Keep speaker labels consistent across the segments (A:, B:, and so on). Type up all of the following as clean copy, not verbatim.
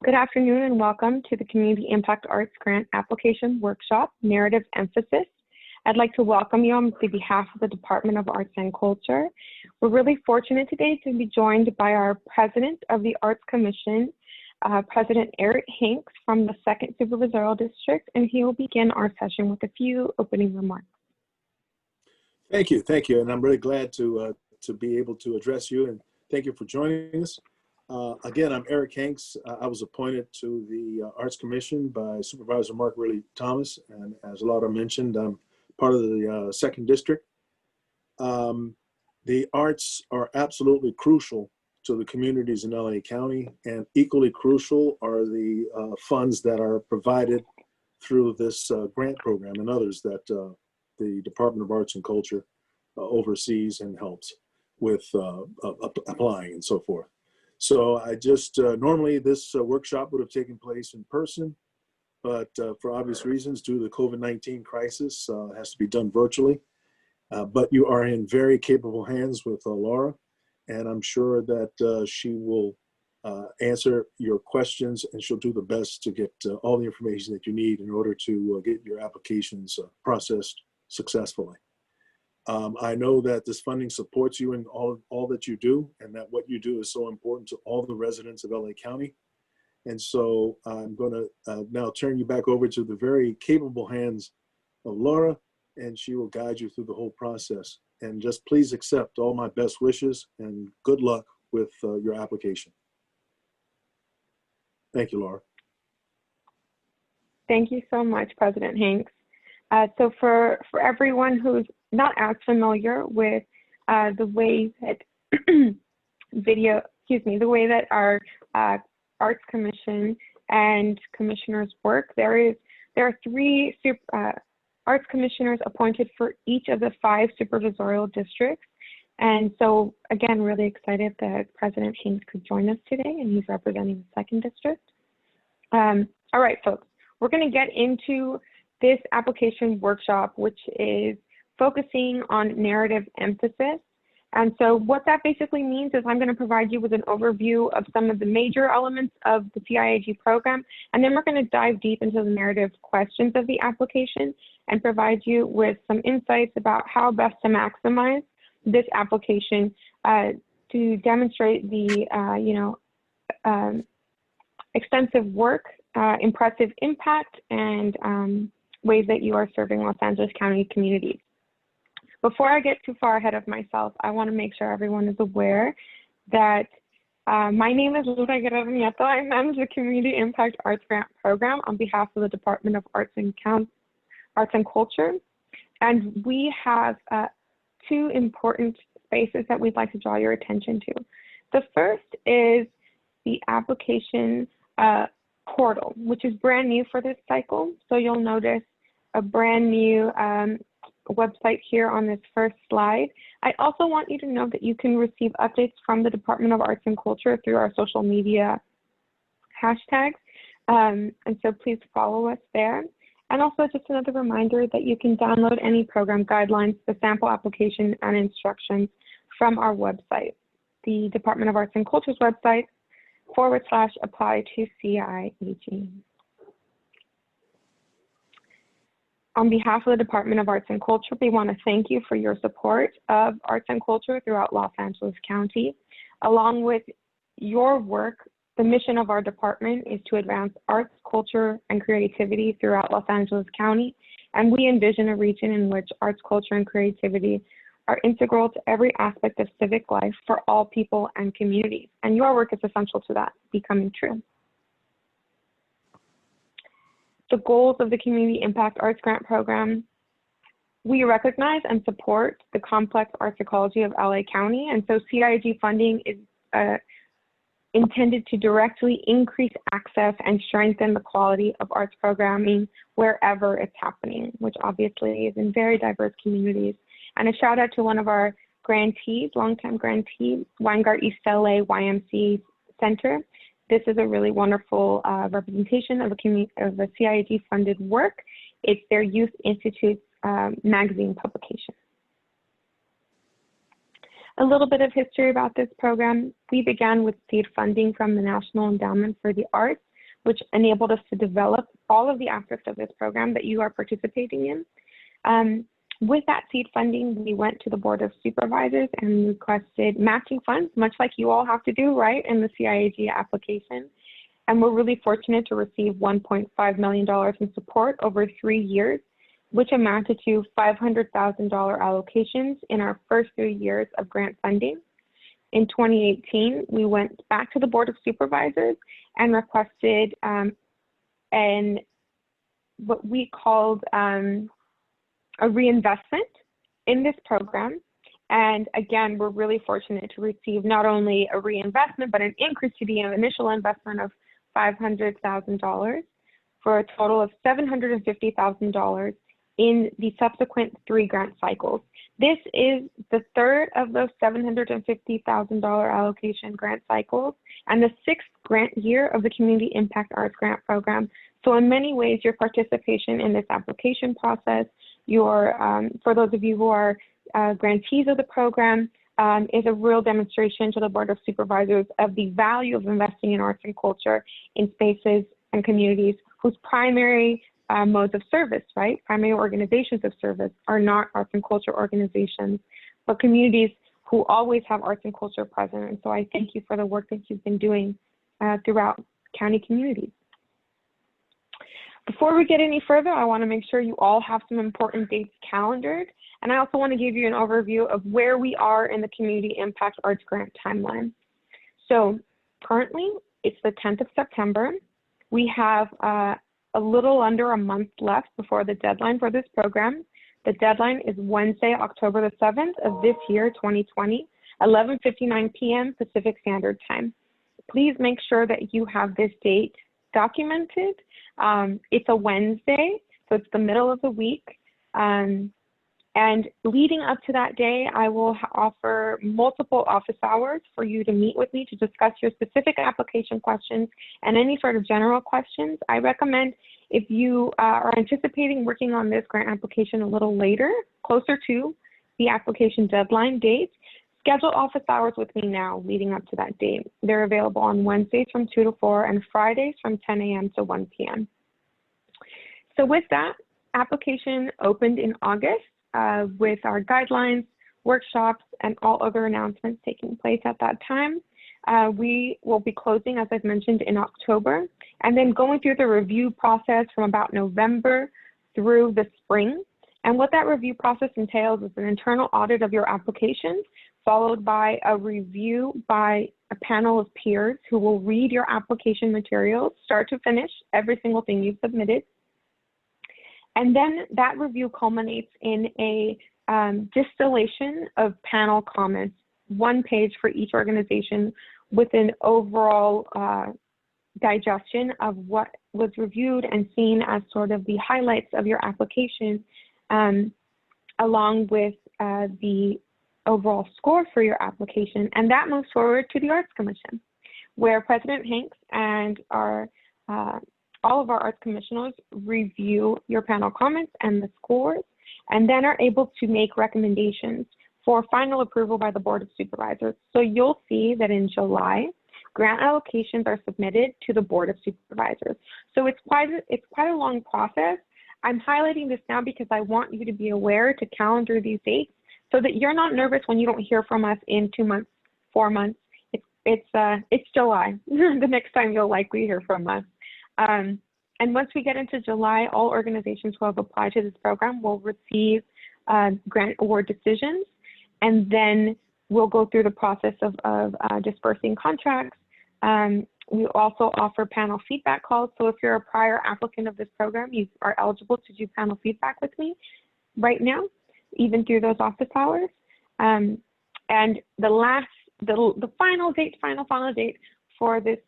A: Good afternoon and welcome to the Community Impact Arts Grant Application Workshop, Narrative Emphasis. I'd like to welcome you on behalf of the Department of Arts and Culture. We're really fortunate today to be joined by our President of the Arts Commission, President Eric Hanks from the 2nd Supervisorial District, and he will begin our session with a few opening remarks.
B: Thank you, and I'm really glad to be able to address you, and thank you for joining us. Again, I'm Eric Hanks. I was appointed to the Arts Commission by Supervisor Mark Riley Thomas, and as Laura mentioned, I'm part of the 2nd District. The arts are absolutely crucial to the communities in LA County, and equally crucial are the funds that are provided through this grant program and others that the Department of Arts and Culture oversees and helps with applying and so forth. So I just, normally this workshop would have taken place in person, but for obvious reasons, due to the COVID-19 crisis, it has to be done virtually. But you are in very capable hands with Laura, and I'm sure that she will answer your questions, and she'll do the best to get all the information that you need in order to get your applications processed successfully. I know that this funding supports you in all that you do, and that what you do is so important to all the residents of LA County. And so I'm going to now turn you back over to the very capable hands of Laura, and she will guide you through the whole process. And just please accept all my best wishes and good luck with your application. Thank you, Laura.
A: Thank you so much, President Hanks. So for everyone who's not as familiar with the way that the way that our Arts Commission and commissioners work, there are 3 Arts Commissioners appointed for each of the 5 supervisorial districts. And so again, really excited that President Hanks could join us today, and he's representing the 2nd District. All right, folks, we're going to get into this application workshop, which is focusing on narrative emphasis. And so what that basically means is I'm going to provide you with an overview of some of the major elements of the CIAG program, and then we're going to dive deep into the narrative questions of the application and provide you with some insights about how best to maximize this application to demonstrate the extensive work, impressive impact, and ways that you are serving Los Angeles County communities. Before I get too far ahead of myself, I want to make sure everyone is aware that my name is Luda Guerrero Nieto. I manage the Community Impact Arts Grant Program on behalf of the Department of Arts and Culture. And we have 2 important spaces that we'd like to draw your attention to. The first is the application portal, which is brand new for this cycle. So you'll notice a brand new website here on this first slide. I also want you to know that you can receive updates from the Department of Arts and Culture through our social media hashtags. And so please follow us there. And also just another reminder that you can download any program guidelines, the sample application and instructions from our website, the Department of Arts and Culture's website, /apply to CIAG. On behalf of the Department of Arts and Culture, we want to thank you for your support of arts and culture throughout Los Angeles County. Along with your work, the mission of our department is to advance arts, culture, and creativity throughout Los Angeles County. And we envision a region in which arts, culture, and creativity are integral to every aspect of civic life for all people and communities. And your work is essential to that becoming true. The goals of the Community Impact Arts Grant Program: we recognize and support the complex arts ecology of LA County, and so CIAG funding is intended to directly increase access and strengthen the quality of arts programming wherever it's happening, which obviously is in very diverse communities. And a shout out to one of our grantees, longtime grantee, Weingart East LA YMC Center. This is a really wonderful representation of a CIAG funded work. It's their Youth Institute's magazine publication. A little bit of history about this program. We began with seed funding from the National Endowment for the Arts which enabled us to develop all of the aspects of this program that you are participating in. With that seed funding, we went to the Board of Supervisors and requested matching funds, much like you all have to do, right, in the CIAG application. And we're really fortunate to receive $1.5 million in support over 3 years, which amounted to $500,000 allocations in our first 3 years of grant funding. In 2018, we went back to the Board of Supervisors and requested what we called a reinvestment in this program. And again, we're really fortunate to receive not only a reinvestment, but an increase to the initial investment of $500,000 for a total of $750,000 in the subsequent 3 grant cycles. This is the third of those $750,000 allocation grant cycles and the 6th grant year of the Community Impact Arts Grant Program. So in many ways, your participation in this application process, for those of you who are grantees of the program, is a real demonstration to the Board of Supervisors of the value of investing in arts and culture in spaces and communities whose primary modes of service, right? Primary organizations of service are not arts and culture organizations, but communities who always have arts and culture present. And so I thank you for the work that you've been doing throughout county communities. Before we get any further, I want to make sure you all have some important dates calendared. And I also want to give you an overview of where we are in the Community Impact Arts Grant timeline. So currently, it's the 10th of September. We have a little under a month left before the deadline for this program. The deadline is Wednesday, October the 7th of this year, 2020, 11:59 p.m. Pacific Standard Time. Please make sure that you have this date documented. It's a Wednesday, so it's the middle of the week. And leading up to that day, I will offer multiple office hours for you to meet with me to discuss your specific application questions and any sort of general questions. I recommend if you are anticipating working on this grant application a little later, closer to the application deadline date, schedule office hours with me now leading up to that date. They're available on Wednesdays from 2 to 4 and Fridays from 10 a.m. to 1 p.m. So with that, application opened in August. With our guidelines, workshops, and all other announcements taking place at that time. We will be closing, as I've mentioned, in October, and then going through the review process from about November through the spring. And what that review process entails is an internal audit of your application, followed by a review by a panel of peers who will read your application materials, start to finish, every single thing you've submitted. And then that review culminates in a distillation of panel comments, 1 page for each organization, with an overall digestion of what was reviewed and seen as sort of the highlights of your application, along with the overall score for your application. And that moves forward to the Arts Commission, where President Hanks and all of our arts commissioners review your panel comments and the scores, and then are able to make recommendations for final approval by the Board of Supervisors. So you'll see that in July, grant allocations are submitted to the Board of Supervisors. So it's quite a long process. I'm highlighting this now because I want you to be aware to calendar these dates so that you're not nervous when you don't hear from us in 2 months, 4 months. It's July, the next time you'll likely hear from us. And once we get into July, all organizations who have applied to this program will receive grant award decisions, and then we'll go through the process of dispersing contracts. We also offer panel feedback calls. So if you're a prior applicant of this program, you are eligible to do panel feedback with me right now, even through those office hours. And the final date for this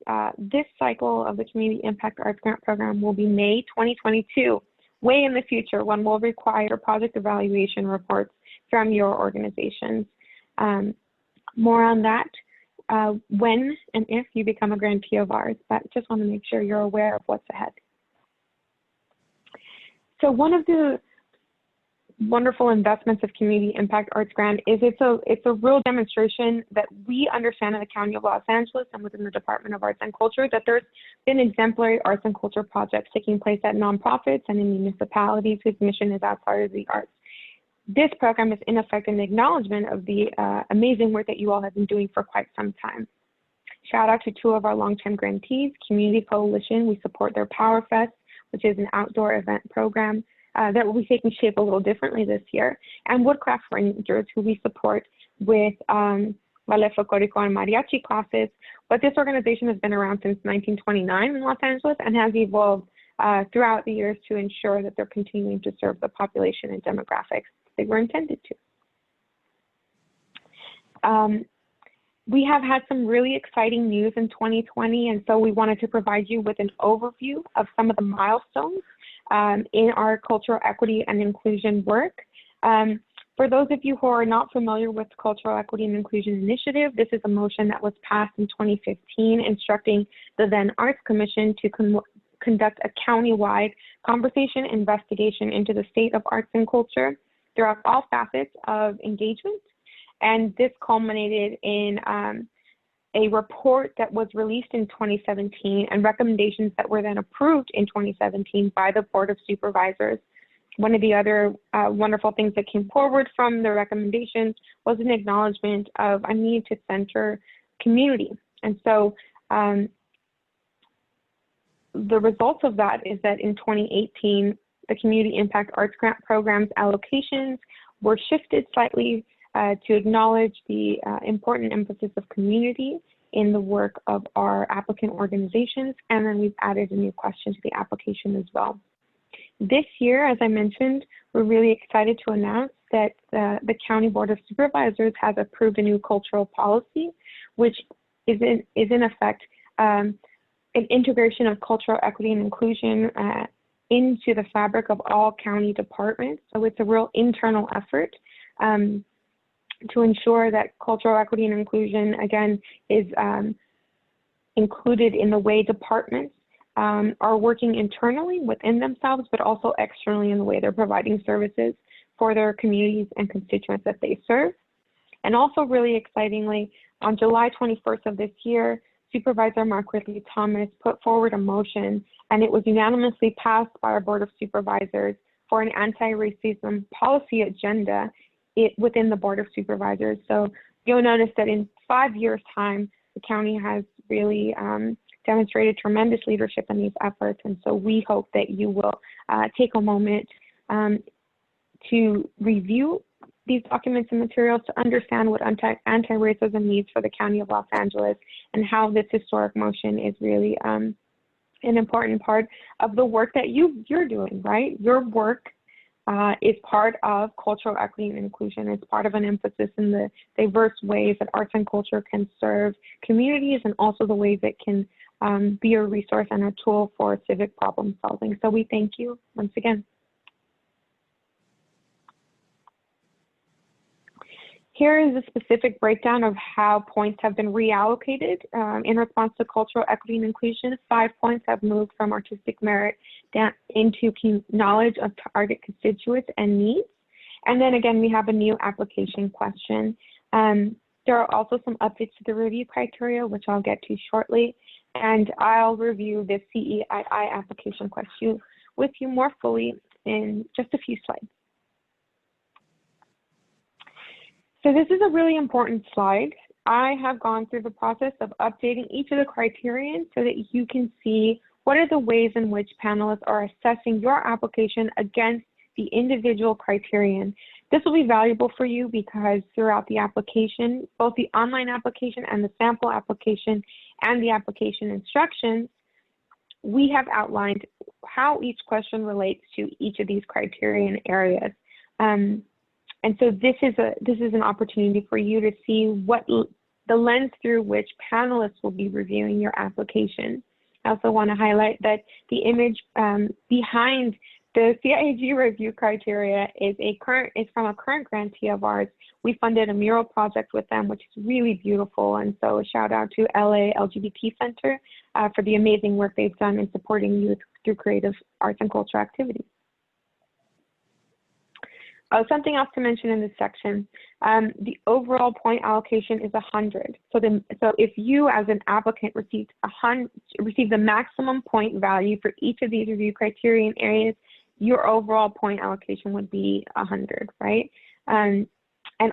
A: cycle of the Community Impact Arts Grant Program will be May 2022, way in the future, when we'll require project evaluation reports from your organizations. More on that when and if you become a grantee of ours, but just want to make sure you're aware of what's ahead. So one of the wonderful investments of community impact arts grant is it's a real demonstration that we understand in the County of Los Angeles and within the Department of Arts and Culture that there's been exemplary arts and culture projects taking place at nonprofits and in municipalities whose mission is outside of the arts. This program is in effect an acknowledgement of the amazing work that you all have been doing for quite some time. Shout out to two of our long-term grantees, Community Coalition. We support their Power Fest, which is an outdoor event program that will be taking shape a little differently this year, and Woodcraft Rangers, who we support with ballet folklorico and mariachi classes. But this organization has been around since 1929 in Los Angeles and has evolved throughout the years to ensure that they're continuing to serve the population and demographics they were intended to. We have had some really exciting news in 2020, and so we wanted to provide you with an overview of some of the milestones in our cultural equity and inclusion work. For those of you who are not familiar with the Cultural Equity and Inclusion Initiative, this is a motion that was passed in 2015 instructing the then Arts Commission to conduct a county-wide conversation investigation into the state of arts and culture throughout all facets of engagement. And this culminated in a report that was released in 2017 and recommendations that were then approved in 2017 by the Board of Supervisors. One of the other wonderful things that came forward from the recommendations was an acknowledgement of a need to center community. And so the results of that is that in 2018, the Community Impact Arts Grant Program's allocations were shifted slightly to acknowledge the important emphasis of community in the work of our applicant organizations, and then we've added a new question to the application as well. This year, as I mentioned, we're really excited to announce that the County Board of Supervisors has approved a new cultural policy, which is in effect an integration of cultural equity and inclusion into the fabric of all county departments. So it's a real internal effort to ensure that cultural equity and inclusion, again, is included in the way departments are working internally within themselves, but also externally in the way they're providing services for their communities and constituents that they serve. And also really excitingly, on July 21st of this year, Supervisor Mark Ridley Thomas put forward a motion, and it was unanimously passed by our Board of Supervisors for an anti-racism policy agenda within the Board of Supervisors. So you'll notice that in 5 years' time, the county has really demonstrated tremendous leadership in these efforts. And so we hope that you will take a moment to review these documents and materials to understand what anti-racism means for the County of Los Angeles and how this historic motion is really an important part of the work that you're doing, right? Your work is part of cultural equity and inclusion. It's part of an emphasis in the diverse ways that arts and culture can serve communities and also the ways it can be a resource and a tool for civic problem solving. So we thank you once again. Here is a specific breakdown of how points have been reallocated in response to cultural equity and inclusion. 5 points have moved from artistic merit down into knowledge of target constituents and needs. And then again, we have a new application question. There are also some updates to the review criteria, which I'll get to shortly. And I'll review the CEII application question with you more fully in just a few slides. So this is a really important slide. I have gone through the process of updating each of the criterion so that you can see what are the ways in which panelists are assessing your application against the individual criterion. This will be valuable for you because throughout the application, both the online application and the sample application and the application instructions, we have outlined how each question relates to each of these criterion areas. And so this is an opportunity for you to see what the lens through which panelists will be reviewing your application. I also want to highlight that the image behind the CIAG review criteria is from a current grantee of ours. We funded a mural project with them, which is really beautiful. And so a shout out to LA LGBT Center for the amazing work they've done in supporting youth through creative arts and culture activities. Something else to mention in this section, the overall point allocation is 100. So if you as an applicant received the maximum point value for each of these review criterion areas, your overall point allocation would be 100, right? And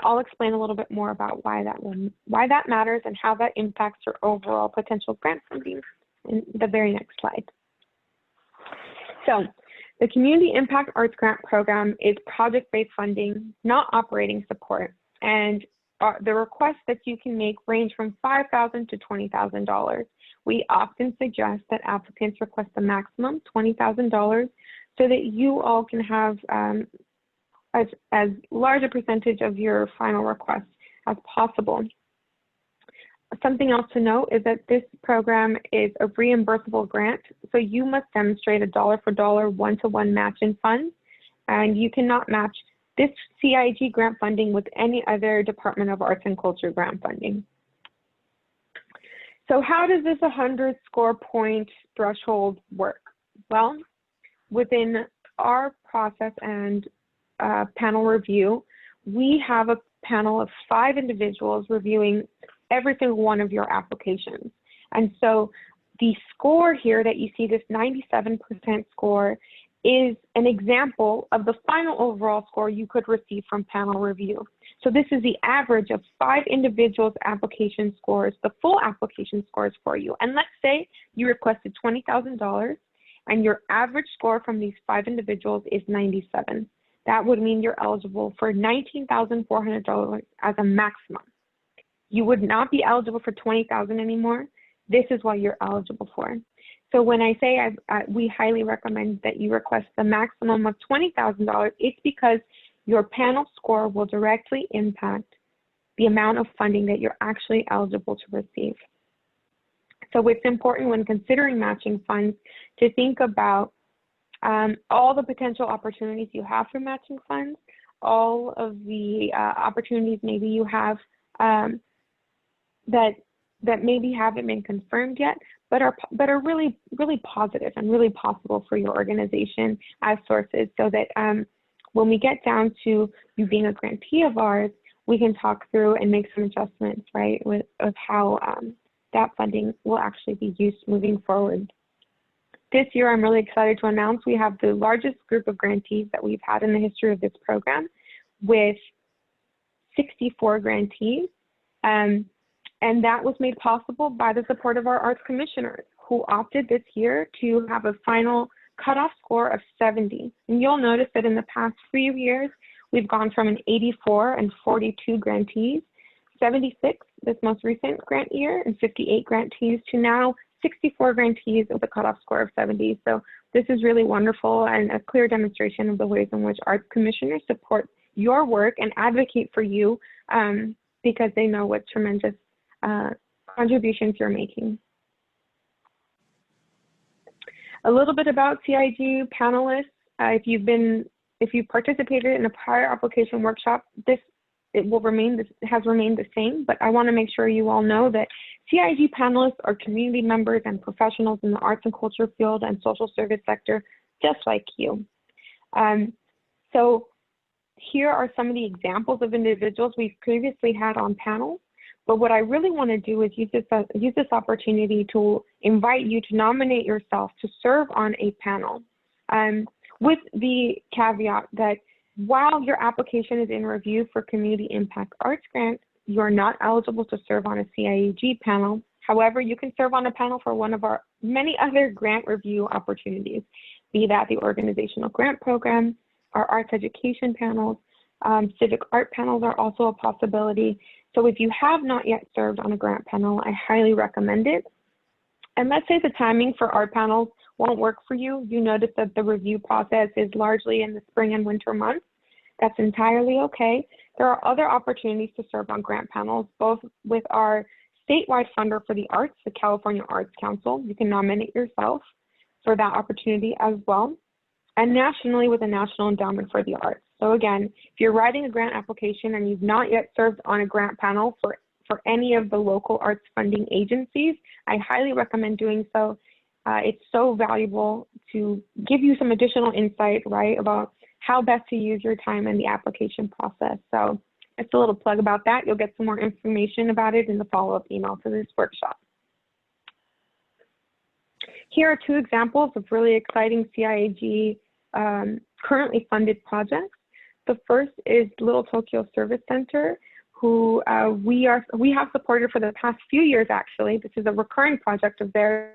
A: I'll explain a little bit more about why that matters and how that impacts your overall potential grant funding in the very next slide. So the Community Impact Arts Grant Program is project-based funding, not operating support. And the requests that you can make range from $5,000 to $20,000. We often suggest that applicants request the maximum, $20,000, so that you all can have as large a percentage of your final request as possible. Something else to note is that this program is a reimbursable grant, so you must demonstrate a dollar-for-dollar, one-to-one match in funds, and you cannot match this CIG grant funding with any other Department of Arts and Culture grant funding. So how does this 100 score point threshold work? Well, within our process and panel review, we have a panel of 5 individuals reviewing every single one of your applications. And so the score here that you see, this 97% score, is an example of the final overall score you could receive from panel review. So this is the average of 5 individuals' application scores, the full application scores for you. And let's say you requested $20,000 and your average score from these 5 individuals is 97. That would mean you're eligible for $19,400 as a maximum. You would not be eligible for $20,000 anymore. This is what you're eligible for. So when I say we highly recommend that you request the maximum of $20,000, it's because your panel score will directly impact the amount of funding that you're actually eligible to receive. So it's important when considering matching funds to think about all the potential opportunities you have for matching funds, all of the opportunities maybe you have that maybe haven't been confirmed yet, but are really positive and really possible for your organization as sources, so that when we get down to you being a grantee of ours, we can talk through and make some adjustments, right, of how that funding will actually be used moving forward. This year, I'm really excited to announce we have the largest group of grantees that we've had in the history of this program, with 64 grantees. And that was made possible by the support of our arts commissioners, who opted this year to have a final cutoff score of 70. And you'll notice that in the past 3 years, we've gone from an 84 and 42 grantees, 76 this most recent grant year, and 58 grantees, to now 64 grantees with a cutoff score of 70. So this is really wonderful and a clear demonstration of the ways in which arts commissioners support your work and advocate for you, because they know what tremendous contributions you're making. A little bit about CIG panelists. If you've participated in a prior application workshop, has remained the same, but I want to make sure you all know that CIG panelists are community members and professionals in the arts and culture field and social service sector, just like you. So here are some of the examples of individuals we've previously had on panels. But what I really want to do is use this opportunity to invite you to nominate yourself to serve on a panel, with the caveat that while your application is in review for Community Impact Arts Grant, you're not eligible to serve on a CIAG panel. However, you can serve on a panel for one of our many other grant review opportunities, be that the Organizational Grant Program, our arts education panels, civic art panels are also a possibility. So if you have not yet served on a grant panel, I highly recommend it. And let's say the timing for art panels won't work for you. You notice that the review process is largely in the spring and winter months. That's entirely okay. There are other opportunities to serve on grant panels, both with our statewide funder for the arts, the California Arts Council. You can nominate yourself for that opportunity as well, and nationally with the National Endowment for the Arts. So again, if you're writing a grant application and you've not yet served on a grant panel for any of the local arts funding agencies, I highly recommend doing so. It's so valuable to give you some additional insight, right, about how best to use your time in the application process. So it's a little plug about that. You'll get some more information about it in the follow-up email to this workshop. Here are two examples of really exciting CIAG currently funded projects. The first is Little Tokyo Service Center, who we have supported for the past few years, actually. This is a recurring project of theirs,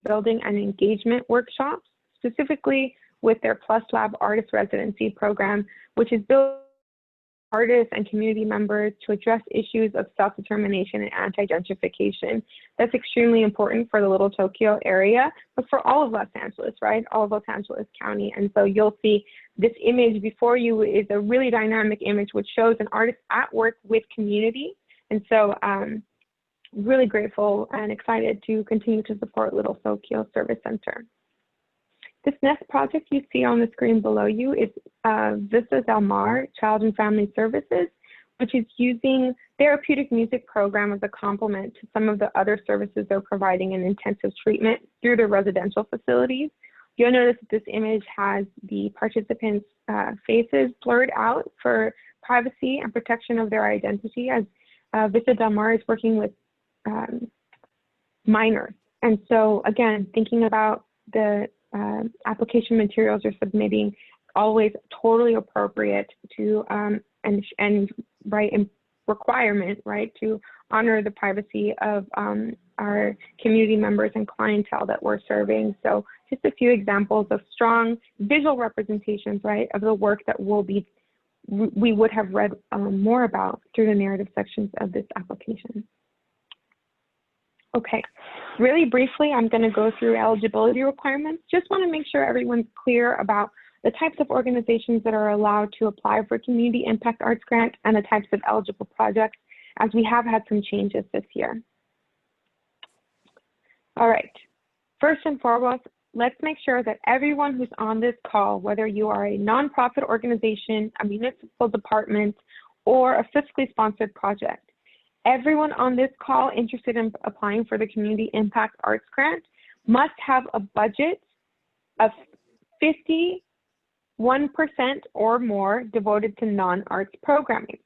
A: building and engagement workshops, specifically with their Plus Lab Artist Residency program, which is built artists and community members to address issues of self-determination and anti-gentrification. That's extremely important for the Little Tokyo area, but for all of Los Angeles, right? All of Los Angeles County. And so you'll see this image before you is a really dynamic image which shows an artist at work with community. And so really grateful and excited to continue to support Little Tokyo Service Center. This next project you see on the screen below you is Vista Del Mar Child and Family Services, which is using therapeutic music program as a complement to some of the other services they're providing in intensive treatment through their residential facilities. You'll notice that this image has the participants' faces blurred out for privacy and protection of their identity, as Vista Del Mar is working with minors. And so again, thinking about the application materials you're submitting, always totally appropriate to and right in requirement, right, to honor the privacy of our community members and clientele that we're serving. So just a few examples of strong visual representations, right, of the work that we would have read more about through the narrative sections of this application. Okay, really briefly, I'm going to go through eligibility requirements. Just want to make sure everyone's clear about the types of organizations that are allowed to apply for Community Impact Arts Grant and the types of eligible projects, as we have had some changes this year. All right, first and foremost, let's make sure that everyone who's on this call, whether you are a nonprofit organization, a municipal department, or a fiscally sponsored project, everyone on this call interested in applying for the Community Impact Arts Grant must have a budget of 51% or more devoted to non-arts programming.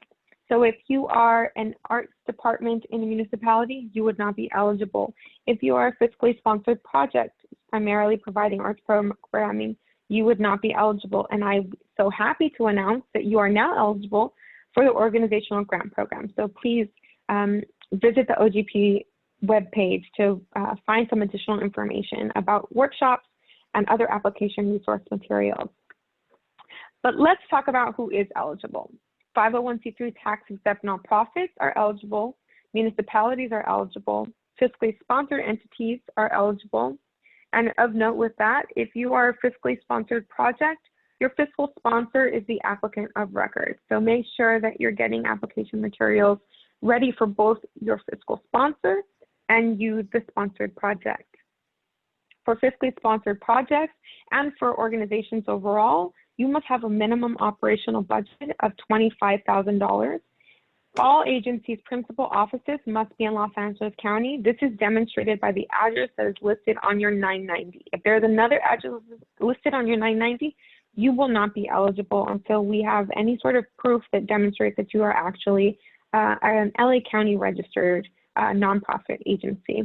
A: So if you are an arts department in a municipality, you would not be eligible. If you are a fiscally sponsored project, primarily providing arts programming, you would not be eligible. And I'm so happy to announce that you are now eligible for the organizational grant program. So please visit the OGP webpage to find some additional information about workshops and other application resource materials. But let's talk about who is eligible. 501c3 tax-exempt nonprofits are eligible, municipalities are eligible, fiscally sponsored entities are eligible. And of note with that, if you are a fiscally sponsored project, your fiscal sponsor is the applicant of record. So make sure that you're getting application materials ready for both your fiscal sponsor and you, the sponsored project. For fiscally sponsored projects and for organizations overall, you must have a minimum operational budget of $25,000. All agencies' principal offices must be in Los Angeles County. This is demonstrated by the address that is listed on your 990. If there's another address listed on your 990, you will not be eligible until we have any sort of proof that demonstrates that you are actually an LA County registered nonprofit agency.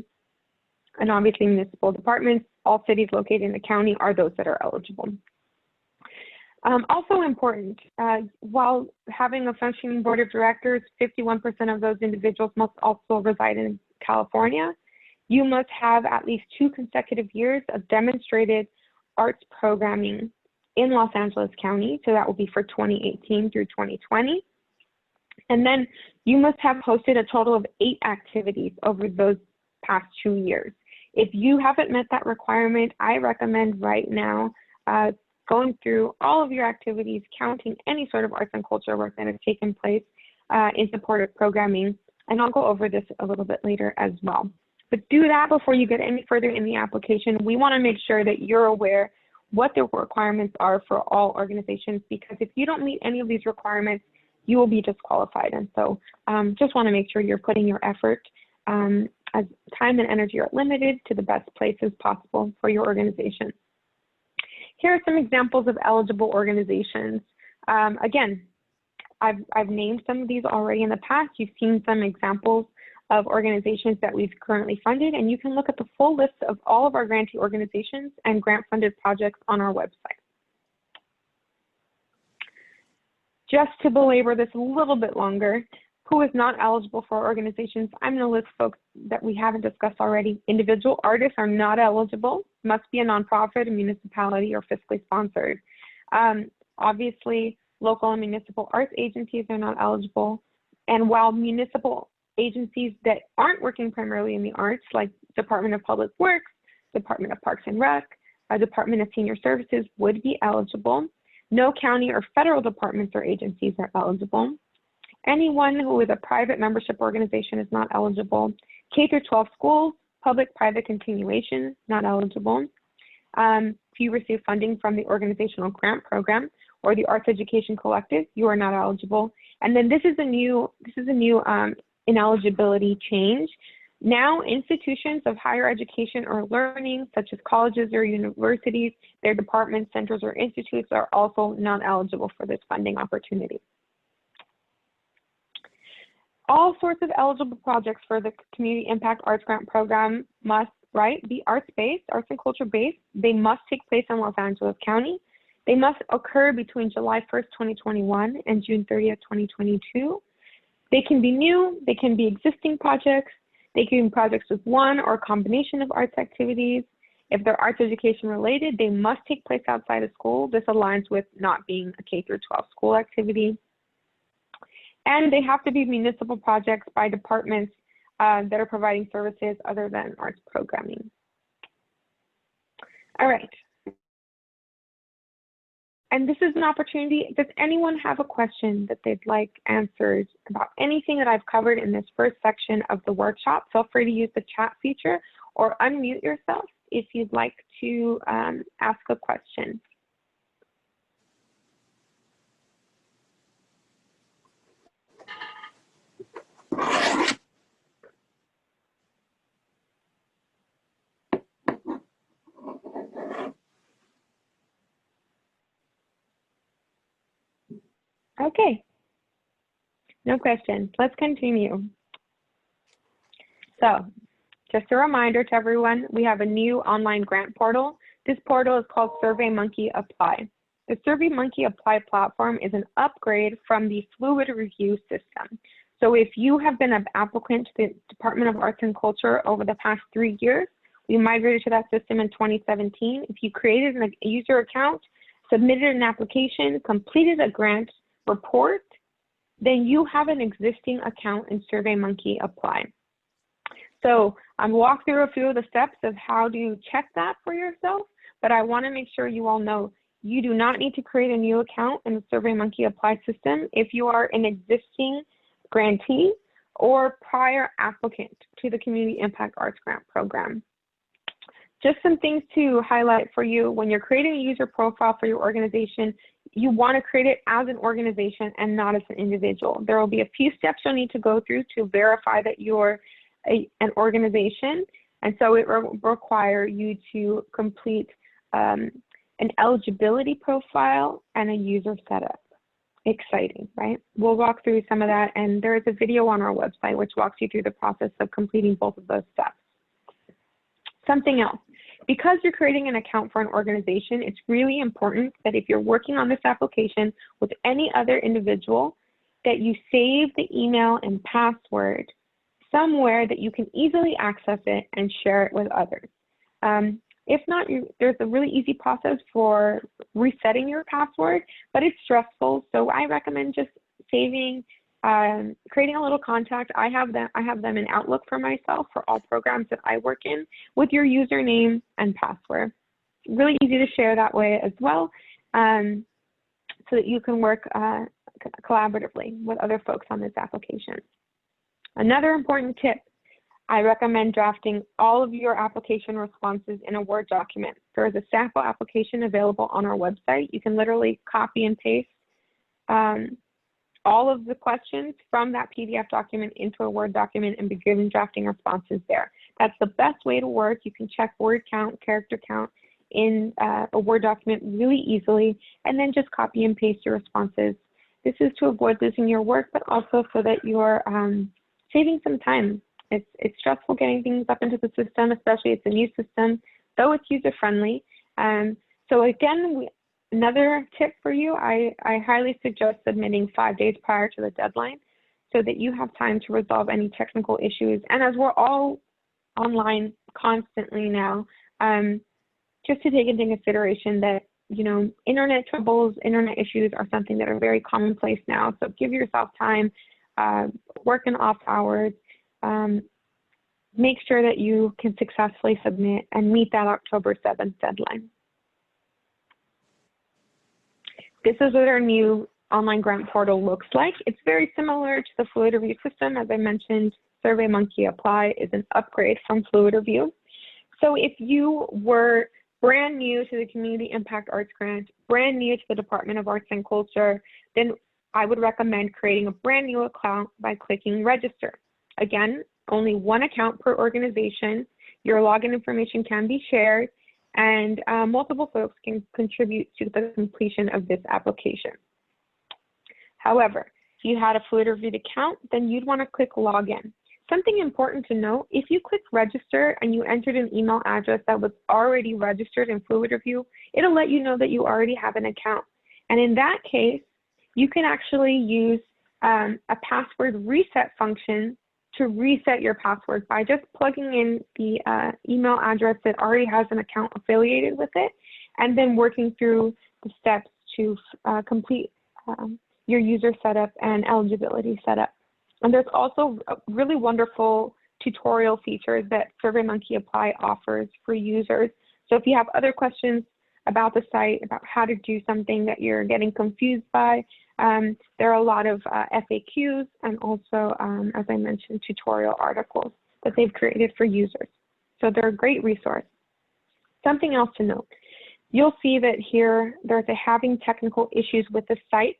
A: And obviously municipal departments, all cities located in the county are those that are eligible. Also important, while having a functioning board of directors, 51% of those individuals must also reside in California. You must have at least 2 consecutive years of demonstrated arts programming in Los Angeles County. So that will be for 2018 through 2020. And then you must have hosted a total of 8 activities over those past 2 years. If you haven't met that requirement, I recommend right now going through all of your activities, counting any sort of arts and culture work that has taken place in support of programming. And I'll go over this a little bit later as well. But do that before you get any further in the application. We want to make sure that you're aware what the requirements are for all organizations, because if you don't meet any of these requirements, you will be disqualified. And so just want to make sure you're putting your effort as time and energy are limited to the best places possible for your organization. Here are some examples of eligible organizations. Again, I've named some of these already in the past. You've seen some examples of organizations that we've currently funded, and you can look at the full list of all of our grantee organizations and grant-funded projects on our website. Just to belabor this a little bit longer, who is not eligible for organizations? I'm going to list folks that we haven't discussed already. Individual artists are not eligible, must be a nonprofit, a municipality, or fiscally sponsored. Obviously, local and municipal arts agencies are not eligible. And while municipal agencies that aren't working primarily in the arts, like Department of Public Works, Department of Parks and Rec, Department of Senior Services would be eligible. No county or federal departments or agencies are eligible. Anyone who is a private membership organization is not eligible. K-12 schools, public-private continuation, not eligible. If you receive funding from the organizational grant program or the Arts Education Collective, you are not eligible. And then this is a new ineligibility change. Now, institutions of higher education or learning, such as colleges or universities, their departments, centers, or institutes are also not eligible for this funding opportunity. All sorts of eligible projects for the Community Impact Arts Grant Program must, be arts-based, arts and culture-based. They must take place in Los Angeles County. They must occur between July 1st, 2021 and June 30th, 2022. They can be new, they can be existing projects, they can be projects with one or a combination of arts activities. If they're arts education related, they must take place outside of school. This aligns with not being a K-12 school activity. And they have to be municipal projects by departments that are providing services other than arts programming. All right. And this is an opportunity. Does anyone have a question that they'd like answered about anything that I've covered in this first section of the workshop? Feel free to use the chat feature or unmute yourself if you'd like to ask a question. Okay, no questions. Let's continue. So, just a reminder to everyone, we have a new online grant portal. This portal is called SurveyMonkey Apply. The SurveyMonkey Apply platform is an upgrade from the Fluid Review system. So if you have been an applicant to the Department of Arts and Culture over the past 3 years, we migrated to that system in 2017. If you created a user account, submitted an application, completed a grant report, then you have an existing account in SurveyMonkey Apply. So I'm walk through a few of the steps of how to check that for yourself, but I want to make sure you all know you do not need to create a new account in the SurveyMonkey Apply system if you are an existing grantee or prior applicant to the Community Impact Arts Grant Program. Just some things to highlight for you. When you're creating a user profile for your organization, you want to create it as an organization and not as an individual. There will be a few steps you'll need to go through to verify that you're an organization. And so it will require you to complete an eligibility profile and a user setup. Exciting, right? We'll walk through some of that, and there is a video on our website which walks you through the process of completing both of those steps. Something else. Because you're creating an account for an organization, it's really important that if you're working on this application with any other individual, that you save the email and password somewhere that you can easily access it and share it with others. If not, there's a really easy process for resetting your password, but it's stressful. So I recommend just saving, creating a little contact. I have them in Outlook for myself for all programs that I work in with your username and password. Really easy to share that way as well, so that you can work collaboratively with other folks on this application. Another important tip, I recommend drafting all of your application responses in a Word document. There is a sample application available on our website. You can literally copy and paste all of the questions from that PDF document into a Word document and begin drafting responses there. That's the best way to work. You can check word count, character count in a Word document really easily, and then just copy and paste your responses. This is to avoid losing your work, but also so that you're saving some time. It's stressful getting things up into the system, especially it's a new system, though it's user-friendly. So again, another tip for you, I highly suggest submitting 5 days prior to the deadline so that you have time to resolve any technical issues. And as we're all online constantly now, just to take into consideration that, you know, internet troubles, internet issues are something that are very commonplace now. So give yourself time, work in off hours, make sure that you can successfully submit and meet that October 7th deadline. This is what our new online grant portal looks like. It's very similar to the Fluid Review system. As I mentioned, SurveyMonkey Apply is an upgrade from Fluid Review. So if you were brand new to the Community Impact Arts Grant, brand new to the Department of Arts and Culture, then I would recommend creating a brand new account by clicking register. Again, only one account per organization. Your login information can be shared, and multiple folks can contribute to the completion of this application. However, if you had a Fluid Review account, then you'd want to click login. Something important to note, if you click register and you entered an email address that was already registered in Fluid Review, it'll let you know that you already have an account. And in that case, you can actually use a password reset function to reset your password by just plugging in the email address that already has an account affiliated with it, and then working through the steps to complete your user setup and eligibility setup. And there's also really wonderful tutorial features that SurveyMonkey Apply offers for users. So if you have other questions about the site, about how to do something that you're getting confused by, there are a lot of FAQs and also, as I mentioned, tutorial articles that they've created for users. So they're a great resource. Something else to note, you'll see that here there's a having technical issues with the site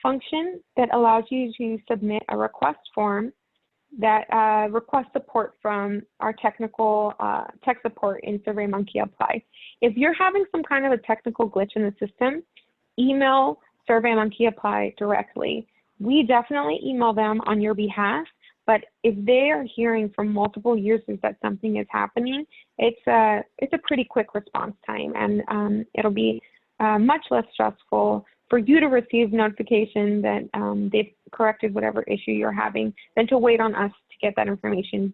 A: function that allows you to submit a request form that requests support from our technical tech support in SurveyMonkey Apply. If you're having some kind of a technical glitch in the system, email SurveyMonkey Apply directly. We definitely email them on your behalf, but if they are hearing from multiple users that something is happening, it's a pretty quick response time, and it'll be much less stressful for you to receive notification that they've corrected whatever issue you're having than to wait on us to get that information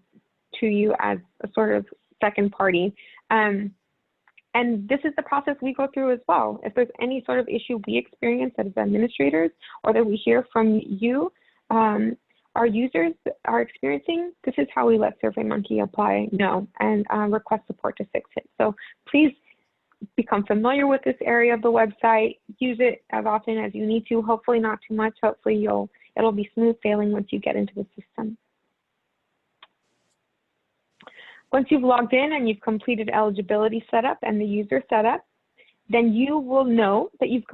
A: to you as a sort of second party. And this is the process we go through as well. If there's any sort of issue we experience as administrators or that we hear from you, our users are experiencing, this is how we let SurveyMonkey Apply know and request support to fix it. So please become familiar with this area of the website, use it as often as you need to, hopefully not too much, hopefully it'll be smooth sailing once you get into the system. Once you've logged in and you've completed eligibility setup and the user setup, then you will know that you've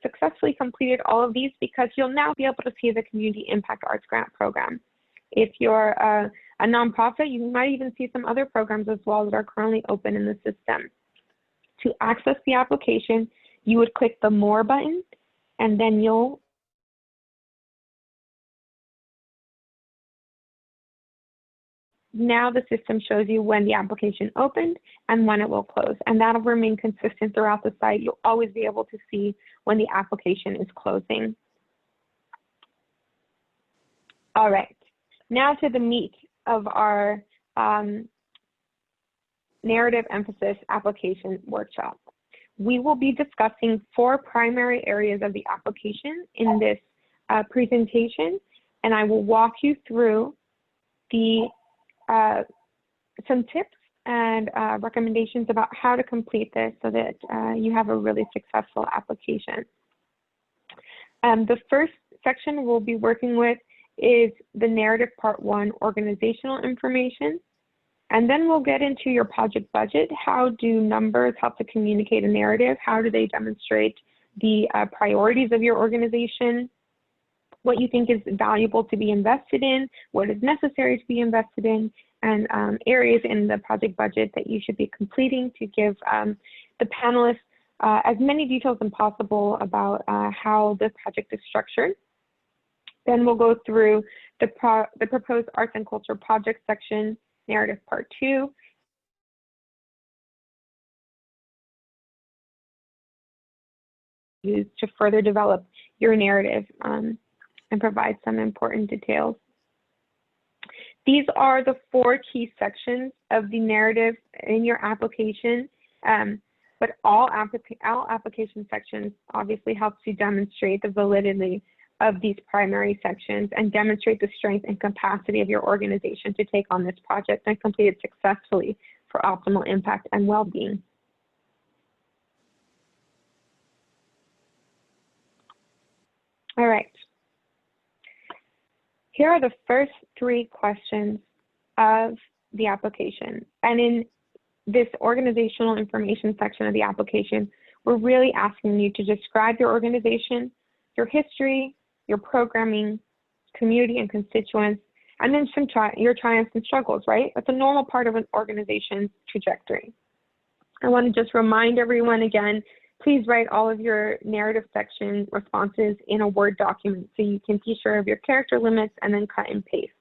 A: successfully completed all of these, because you'll now be able to see the Community Impact Arts Grant Program. If you're a nonprofit, you might even see some other programs as well that are currently open in the system. To access the application, you would click the More button, and then now the system shows you when the application opened and when it will close, and that'll remain consistent throughout the site. You'll always be able to see when the application is closing. All right, now to the meat of our narrative emphasis application workshop. We will be discussing 4 primary areas of the application in this presentation, and I will walk you through the some tips and recommendations about how to complete this so that you have a really successful application. The first section we'll be working with is the narrative part 1, organizational information. And then we'll get into your project budget. How do numbers help to communicate a narrative? How do they demonstrate the priorities of your organization? What you think is valuable to be invested in, what is necessary to be invested in, and areas in the project budget that you should be completing to give the panelists as many details as possible about how the project is structured. Then we'll go through the proposed arts and culture project section, narrative part 2. Used to further develop your narrative and provide some important details. These are the 4 key sections of the narrative in your application, but all application sections obviously help to demonstrate the validity of these primary sections and demonstrate the strength and capacity of your organization to take on this project and complete it successfully for optimal impact and well-being. All right. Here are the first 3 questions of the application. And in this organizational information section of the application, we're really asking you to describe your organization, your history, your programming, community and constituents, and then your triumphs and struggles, right? That's a normal part of an organization's trajectory. I want to just remind everyone again, please write all of your narrative section responses in a Word document so you can be sure of your character limits and then cut and paste.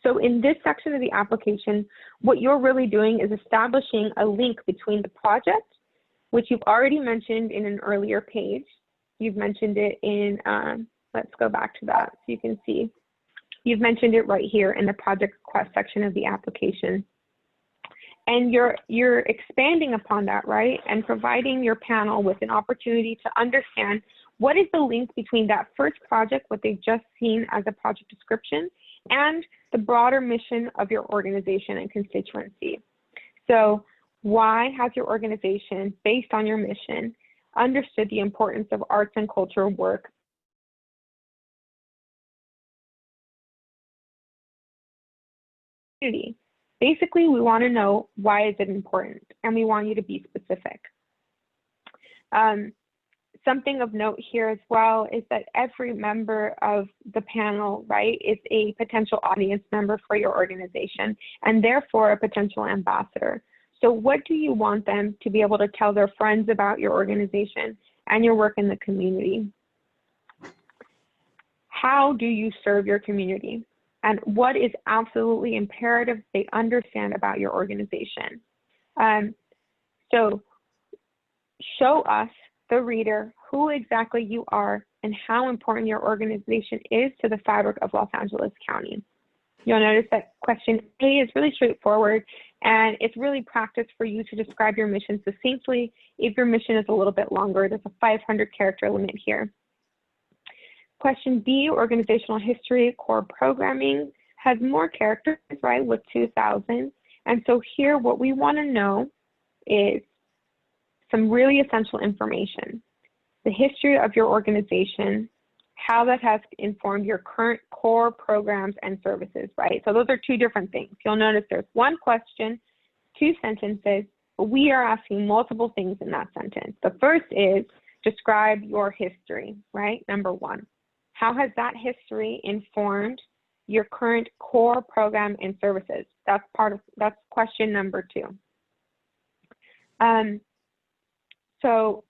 A: So in this section of the application, what you're really doing is establishing a link between the project, which you've already mentioned in an earlier page. You've mentioned it in, let's go back to that so you can see. You've mentioned it right here in the project request section of the application. And you're expanding upon that, right? And providing your panel with an opportunity to understand what is the link between that first project, what they've just seen as a project description, and the broader mission of your organization and constituency. So why has your organization, based on your mission, understood the importance of arts and cultural work? Basically, we want to know why is it important, and we want you to be specific. Something of note here as well is that every member of the panel, right, is a potential audience member for your organization and therefore a potential ambassador. So what do you want them to be able to tell their friends about your organization and your work in the community? How do you serve your community? And what is absolutely imperative they understand about your organization? So show us, the reader, who exactly you are and how important your organization is to the fabric of Los Angeles County. You'll notice that question A is really straightforward, and it's really practice for you to describe your mission succinctly. If your mission is a little bit longer, there's a 500-character limit here. Question B, organizational history, core programming, has more characters, right, with 2,000. And so here, what we want to know is some really essential information. The history of your organization, how that has informed your current core programs and services, right? So those are 2 different things. You'll notice there's 1 question, 2 sentences, but we are asking multiple things in that sentence. The first is describe your history, right? Number 1. How has that history informed your current core program and services? That's question number 2. So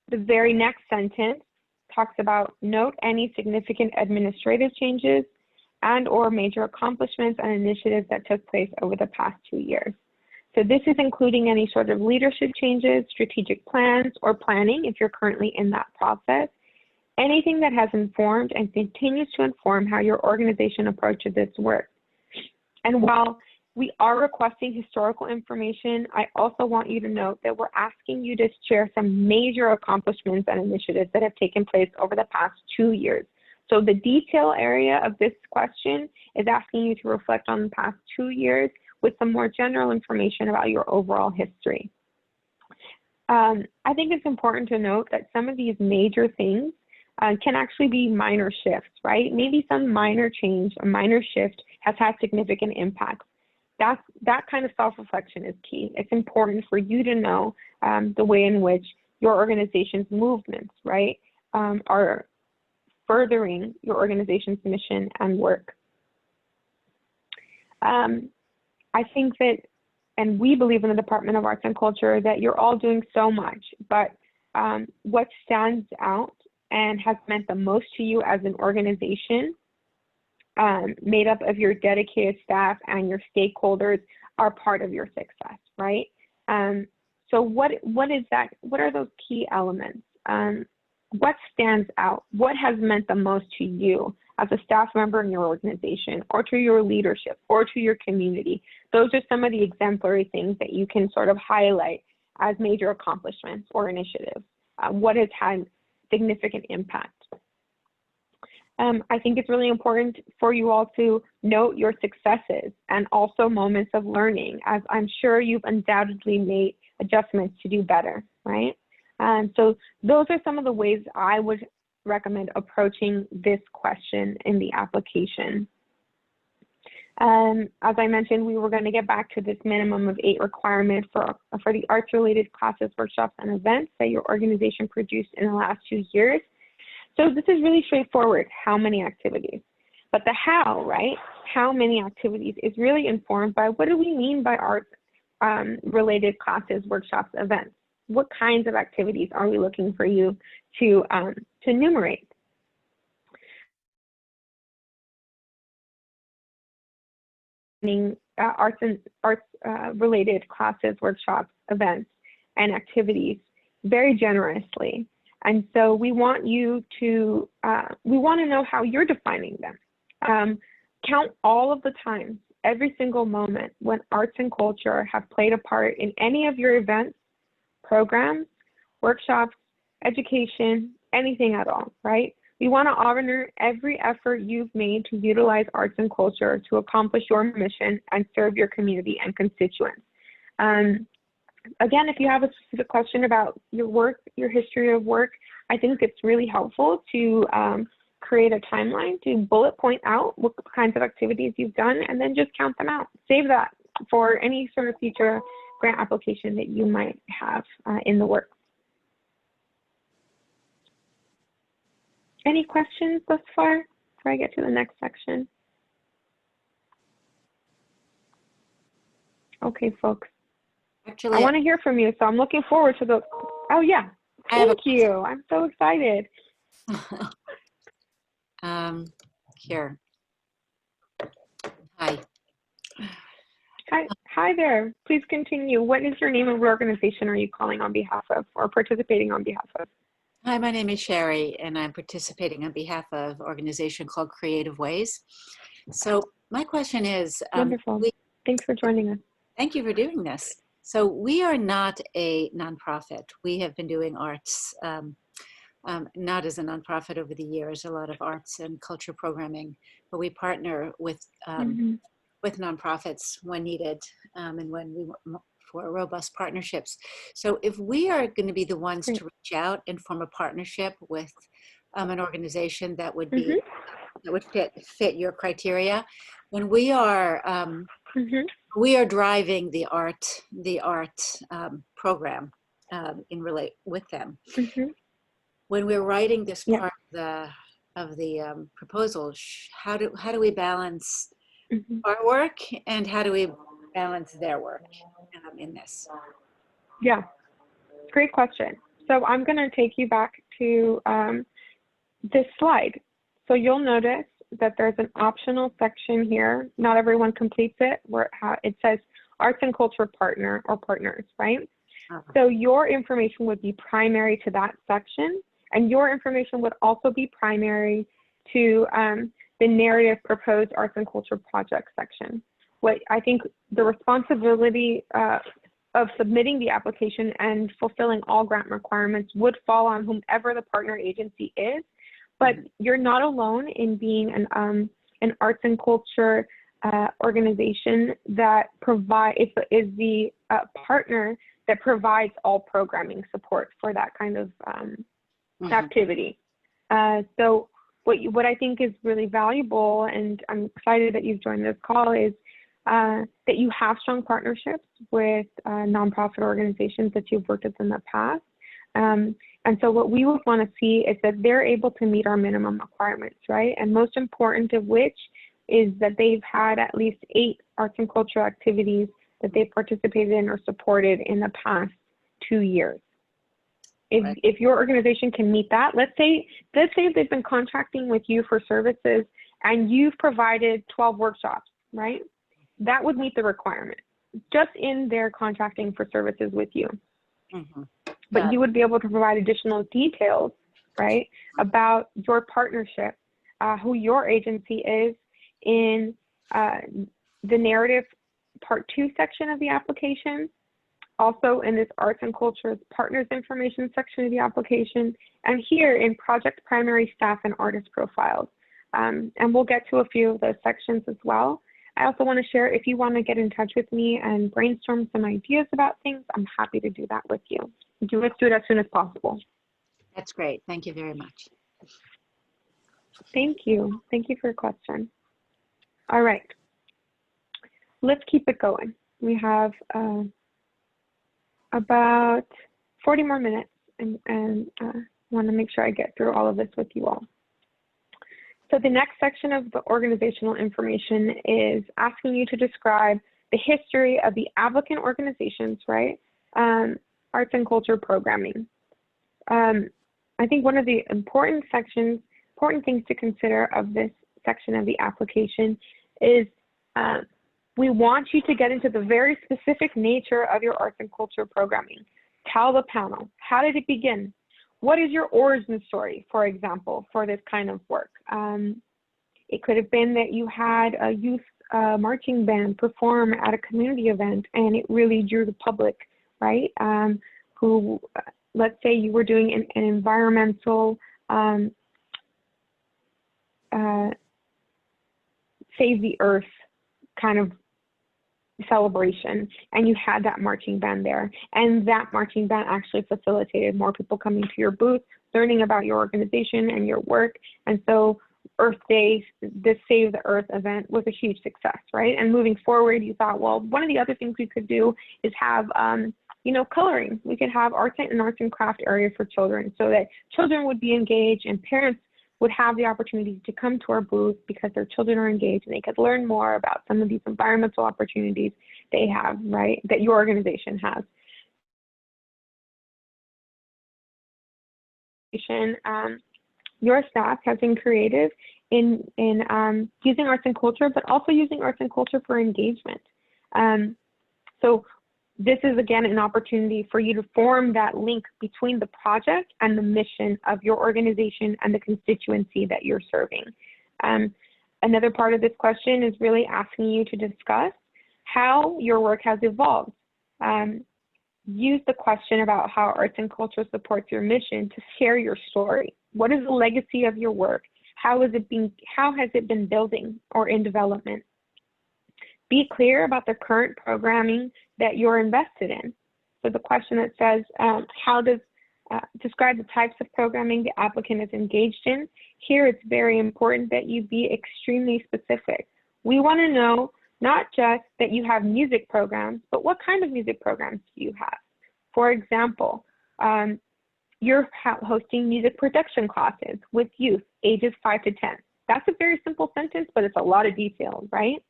A: the very next sentence talks about note any significant administrative changes and or major accomplishments and initiatives that took place over the past 2 years. So this is including any sort of leadership changes, strategic plans, or planning if you're currently in that process. Anything that has informed and continues to inform how your organization approaches its work. And while we are requesting historical information, I also want you to note that we're asking you to share some major accomplishments and initiatives that have taken place over the past 2 years. So the detail area of this question is asking you to reflect on the past 2 years with some more general information about your overall history. I think it's important to note that some of these major things can actually be minor shifts, right? Maybe some minor change, a minor shift has had significant impacts. That kind of self-reflection is key. It's important for you to know the way in which your organization's movements, right, are furthering your organization's mission and work. I think that, and we believe in the Department of Arts and Culture, that you're all doing so much, but what stands out and has meant the most to you as an organization, made up of your dedicated staff and your stakeholders, are part of your success, right? So what is that? What are those key elements? What stands out? What has meant the most to you as a staff member in your organization, or to your leadership, or to your community? Those are some of the exemplary things that you can sort of highlight as major accomplishments or initiatives. What has had significant impact? I think it's really important for you all to note your successes and also moments of learning, as I'm sure you've undoubtedly made adjustments to do better, right? So those are some of the ways I would recommend approaching this question in the application. As I mentioned, we were going to get back to this minimum of 8 requirement for the arts-related classes, workshops, and events that your organization produced in the last 2 years. So this is really straightforward, how many activities. But the how, right? How many activities is really informed by what do we mean by art-related classes, workshops, events? What kinds of activities are we looking for you to enumerate? Arts-related classes, workshops, events, and activities very generously. And so we want you to, we want to know how you're defining them. Count all of the times, every single moment when arts and culture have played a part in any of your events, programs, workshops, education, anything at all, right? We want to honor every effort you've made to utilize arts and culture to accomplish your mission and serve your community and constituents. Again, if you have a specific question about your work, your history of work, I think it's really helpful to create a timeline to bullet point out what kinds of activities you've done, and then just count them out. Save that for any sort of future grant application that you might have in the works. Any questions thus far before I get to the next section? Okay, folks.
C: Actually,
A: I want to hear from you, so I'm looking forward to those. Oh, yeah. Thank you. I'm so excited.
C: Here. Hi.
A: Hi there. Please continue. What is your name and what organization are you calling on behalf of or participating on behalf of?
C: Hi, my name is Sherry, and I'm participating on behalf of an organization called Creative Ways. So my question is...
A: Wonderful. Thanks for joining us.
C: Thank you for doing this. So we are not a nonprofit. We have been doing arts, not as a nonprofit over the years, a lot of arts and culture programming, but we partner with nonprofits when needed and when we want for robust partnerships. So if we are going to be the ones to reach out and form a partnership with an organization that would be that would fit your criteria, when we are driving the art program with them. When we're writing this part of the proposal, how do we balance our work and how do we balance their work in this?
A: Yeah, great question. So I'm going to take you back to this slide. So you'll notice that there's an optional section here. Not everyone completes it, where it says arts and culture partner or partners, right? So your information would be primary to that section, and your information would also be primary to the narrative proposed arts and culture project section. What I think the responsibility of submitting the application and fulfilling all grant requirements would fall on whomever the partner agency is, but you're not alone in being an arts and culture organization that is the partner that provides all programming support for that kind of activity. So what I think is really valuable, and I'm excited that you've joined this call, is that you have strong partnerships with nonprofit organizations that you've worked with in the past. And so what we would want to see is that they're able to meet our minimum requirements, right? And most important of which is that they've had at least 8 arts and cultural activities that they participated in or supported in the past 2 years. If your organization can meet that, let's say they've been contracting with you for services and you've provided 12 workshops, right? That would meet the requirement just in their contracting for services with you. Mm-hmm. But you would be able to provide additional details, right, about your partnership, who your agency is in the narrative part 2 section of the application, also in this arts and culture partners information section of the application, and here in project primary staff and artist profiles. And we'll get to a few of those sections as well. I also want to share, if you want to get in touch with me and brainstorm some ideas about things, I'm happy to do that with you. Let's do it as soon as possible.
C: That's great. Thank you very much.
A: Thank you. Thank you for your question. All right. Let's keep it going. We have about 40 more minutes, and want to make sure I get through all of this with you all. So the next section of the organizational information is asking you to describe the history of the applicant organizations, right? Arts and culture programming. I think one of the important things to consider of this section of the application is we want you to get into the very specific nature of your arts and culture programming. Tell the panel, how did it begin? What is your origin story, for example, for this kind of work? It could have been that you had a youth marching band perform at a community event and it really drew the public, right? Who, let's say you were doing an environmental save the earth kind of celebration, and you had that marching band there, and that marching band actually facilitated more people coming to your booth, learning about your organization and your work. And so Earth Day, this Save the Earth event, was a huge success, right? And moving forward, you thought, well, one of the other things we could do is have coloring. We could have arts and craft area for children, so that children would be engaged and parents would have the opportunity to come to our booth because their children are engaged and they could learn more about some of these environmental opportunities they have, right, that your organization has. Your staff has been creative in using arts and culture, but also using arts and culture for engagement. So this is, again, an opportunity for you to form that link between the project and the mission of your organization and the constituency that you're serving. Another part of this question is really asking you to discuss how your work has evolved. Use the question about how arts and culture supports your mission to share your story. What is the legacy of your work? How has it been building or in development? Be clear about the current programming that you're invested in. So the question that says, describe the types of programming the applicant is engaged in. Here it's very important that you be extremely specific. We want to know not just that you have music programs, but what kind of music programs do you have? For example, you're hosting music production classes with youth ages 5 to 10. That's a very simple sentence, but it's a lot of detail, right?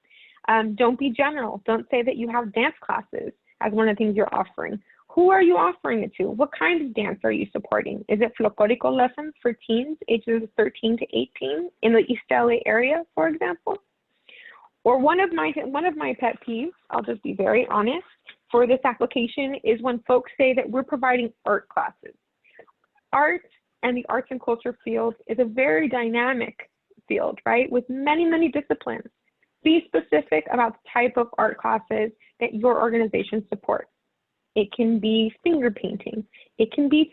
A: Don't be general. Don't say that you have dance classes as one of the things you're offering. Who are you offering it to? What kind of dance are you supporting? Is it folklorico lessons for teens ages 13 to 18 in the East LA area, for example? Or one of my pet peeves, I'll just be very honest, for this application is when folks say that we're providing art classes. Art and the arts and culture field is a very dynamic field, right, with many, many disciplines. Be specific about the type of art classes that your organization supports. It can be finger painting. It can be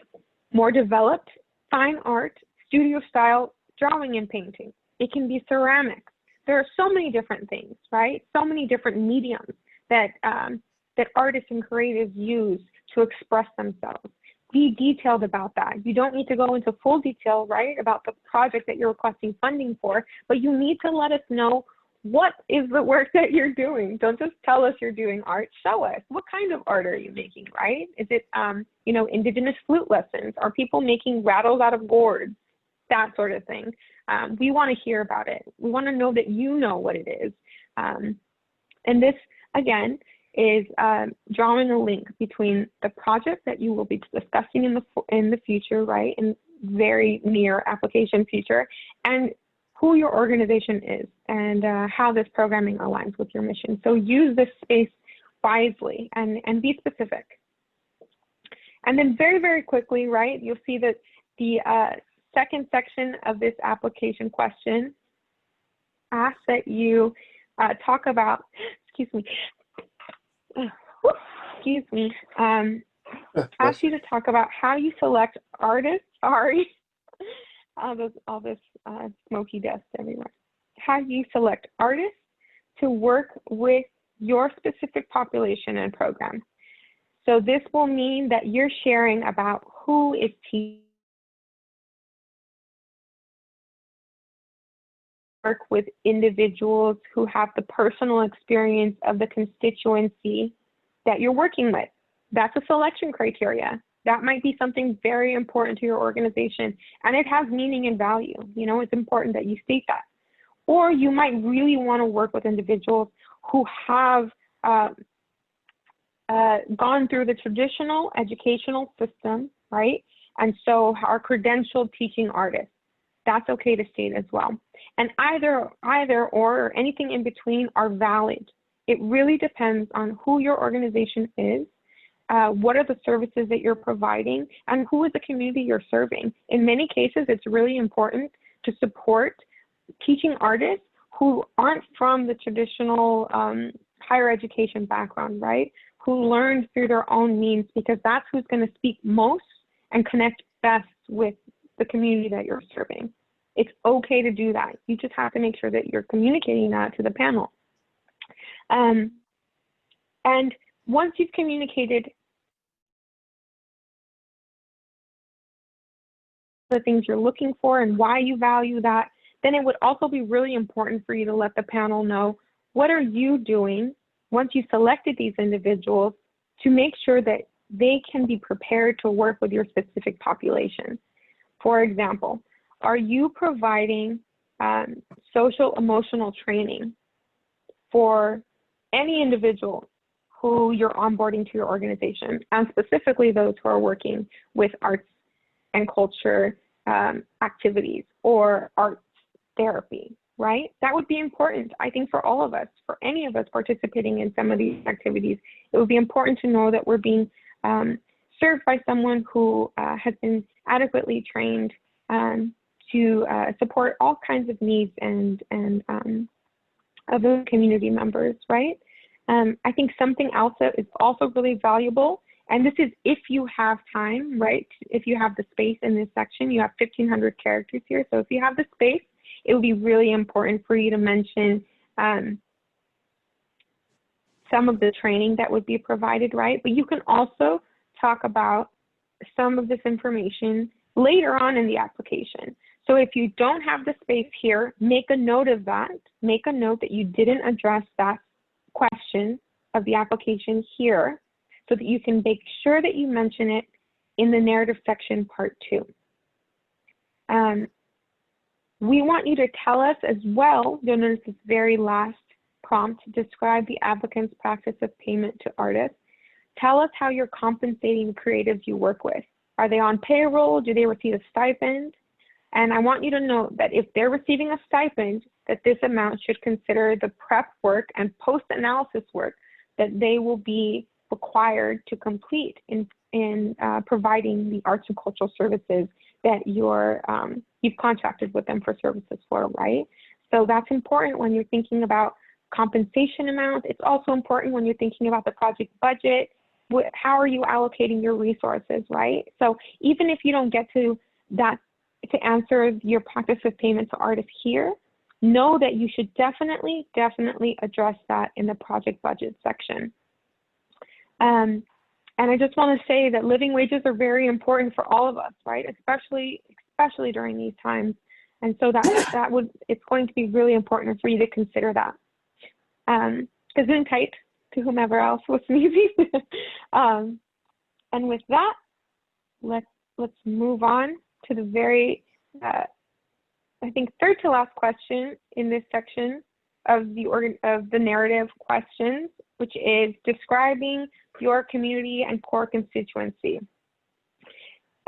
A: more developed fine art, studio style drawing and painting. It can be ceramics. There are so many different things, right? So many different mediums that, that artists and creatives use to express themselves. Be detailed about that. You don't need to go into full detail, right, about the project that you're requesting funding for, but you need to let us know what is the work that you're doing. Don't just tell us you're doing art. Show us. What kind of art are you making, right? Is it, indigenous flute lessons? Are people making rattles out of gourds? That sort of thing. We want to hear about it. We want to know that you know what it is. And this, again, is drawing a link between the project that you will be discussing in the future, right, in very near application future, and who your organization is and how this programming aligns with your mission. So use this space wisely and be specific. And then very, very quickly, right, you'll see that the second section of this application question asks that you talk about, ask you to talk about how you select artists, sorry, all this smoky dust everywhere. How you select artists to work with your specific population and program. So this will mean that you're sharing about who is teaching, work with individuals who have the personal experience of the constituency that you're working with. That's a selection criteria. That might be something very important to your organization, and it has meaning and value. You know, it's important that you state that. Or you might really want to work with individuals who have gone through the traditional educational system, right? And so are credentialed teaching artists. That's okay to state as well. And either or anything in between are valid. It really depends on who your organization is, what are the services that you're providing, and who is the community you're serving. In many cases, it's really important to support teaching artists who aren't from the traditional higher education background, right? Who learned through their own means, because that's who's going to speak most and connect best with the community that you're serving. It's okay to do that. You just have to make sure that you're communicating that to the panel. And once you've communicated the things you're looking for and why you value that, then it would also be really important for you to let the panel know, what are you doing once you selected these individuals to make sure that they can be prepared to work with your specific population. For example, are you providing social emotional training for any individual who you're onboarding to your organization, and specifically those who are working with arts and culture activities or arts therapy, right? That would be important, I think, for all of us, for any of us participating in some of these activities. It would be important to know that we're being served by someone who has been adequately trained to support all kinds of needs and of those community members, right? I think something else that is also really valuable, and this is if you have time, right? If you have the space in this section, you have 1,500 characters here. So if you have the space, it would be really important for you to mention some of the training that would be provided, right? But you can also talk about some of this information later on in the application. So if you don't have the space here, make a note of that. Make a note that you didn't address that question of the application here, so that you can make sure that you mention it in the narrative section part 2. We want you to tell us as well, you'll notice this very last prompt, describe the applicant's practice of payment to artists. Tell us how you're compensating creatives you work with. Are they on payroll? Do they receive a stipend? And I want you to know that if they're receiving a stipend, that this amount should consider the prep work and post-analysis work that they will be required to complete in providing the arts and cultural services that you've contracted with them for services for, right? So that's important when you're thinking about compensation amount. It's also important when you're thinking about the project budget. How are you allocating your resources, right? So even if you don't get to that, to answer your practice of payment to artists here, know that you should definitely address that in the project budget section. And I just want to say that living wages are very important for all of us, right? Especially during these times. And so it's going to be really important for you to consider that. Gesundheit to whomever else was sneezing. And with that, let's move on to the very, I think, third to last question in this section of the narrative questions, which is describing your community and core constituency.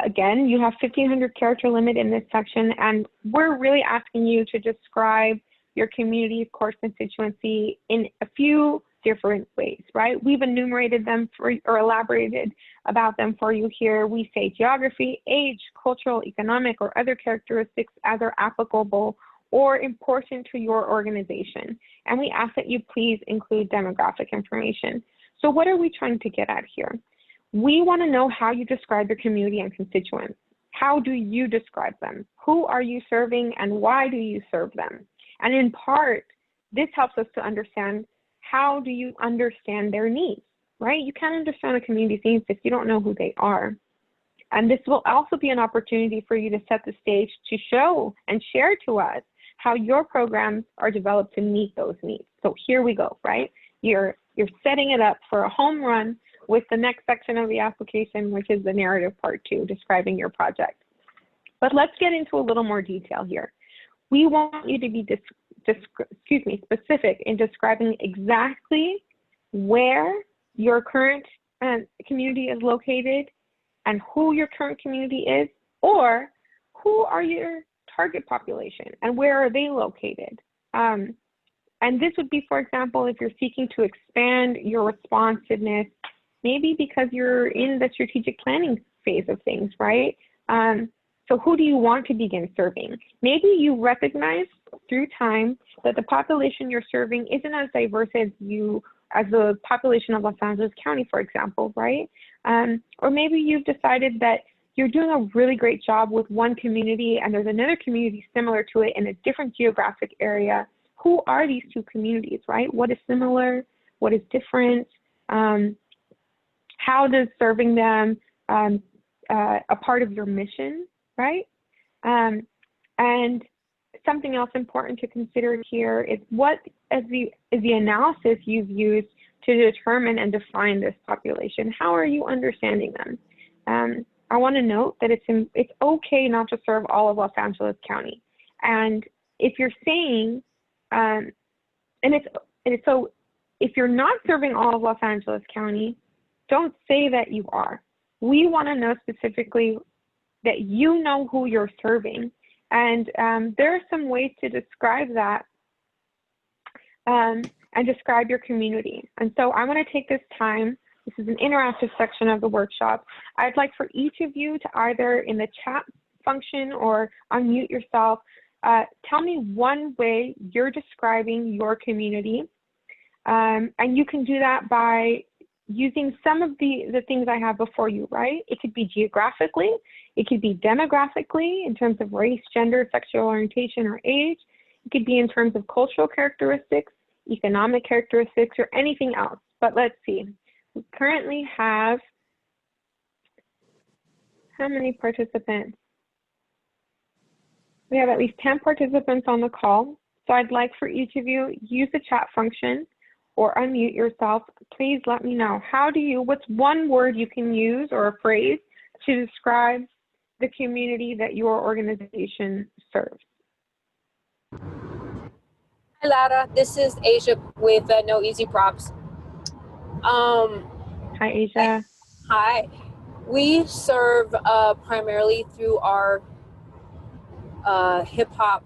A: Again, you have 1,500 character limit in this section, and we're really asking you to describe your community's core constituency in a few different ways, right? We've enumerated them or elaborated about them for you here. We say geography, age, cultural, economic, or other characteristics as are applicable or important to your organization. And we ask that you please include demographic information. So what are we trying to get at here? We want to know how you describe your community and constituents. How do you describe them? Who are you serving and why do you serve them? And in part, this helps us to understand how do you understand their needs, right? You can't understand a community's needs if you don't know who they are. And this will also be an opportunity for you to set the stage to show and share to us how your programs are developed to meet those needs. So here we go, right? You're setting it up for a home run with the next section of the application, which is the narrative part 2, describing your project. But let's get into a little more detail here. We want you to be specific in describing exactly where your current community is located and who your current community is, or who are your target population and where are they located. And this would be, for example, if you're seeking to expand your responsiveness, maybe because you're in the strategic planning phase of things, right? So who do you want to begin serving? Maybe you recognize through time that the population you're serving isn't as diverse as the population of Los Angeles County, for example, right? Or maybe you've decided that you're doing a really great job with one community and there's another community similar to it in a different geographic area. Who are these two communities, right? What is similar? What is different? How does serving them a part of your mission, right? And something else important to consider here is what is the analysis you've used to determine and define this population? How are you understanding them? I want to note that it's okay not to serve all of Los Angeles County. And if you're saying, so if you're not serving all of Los Angeles County, don't say that you are. We want to know specifically that you know who you're serving. And there are some ways to describe that and describe your community. And so I want to take this time. This is an interactive section of the workshop. I'd like for each of you to either in the chat function or unmute yourself, tell me one way you're describing your community. And you can do that by using some of the things I have before you, right? It could be geographically, it could be demographically in terms of race, gender, sexual orientation, or age. It could be in terms of cultural characteristics, economic characteristics, or anything else. But let's see. We currently have, how many participants? We have at least 10 participants on the call. So I'd like for each of you, use the chat function or unmute yourself. Please let me know. What's one word you can use or a phrase to describe the community that your organization serves?
D: Hi, Lara. This is Asia with No Easy Props.
A: Hi, Asia.
D: Hi. We serve primarily through our hip hop,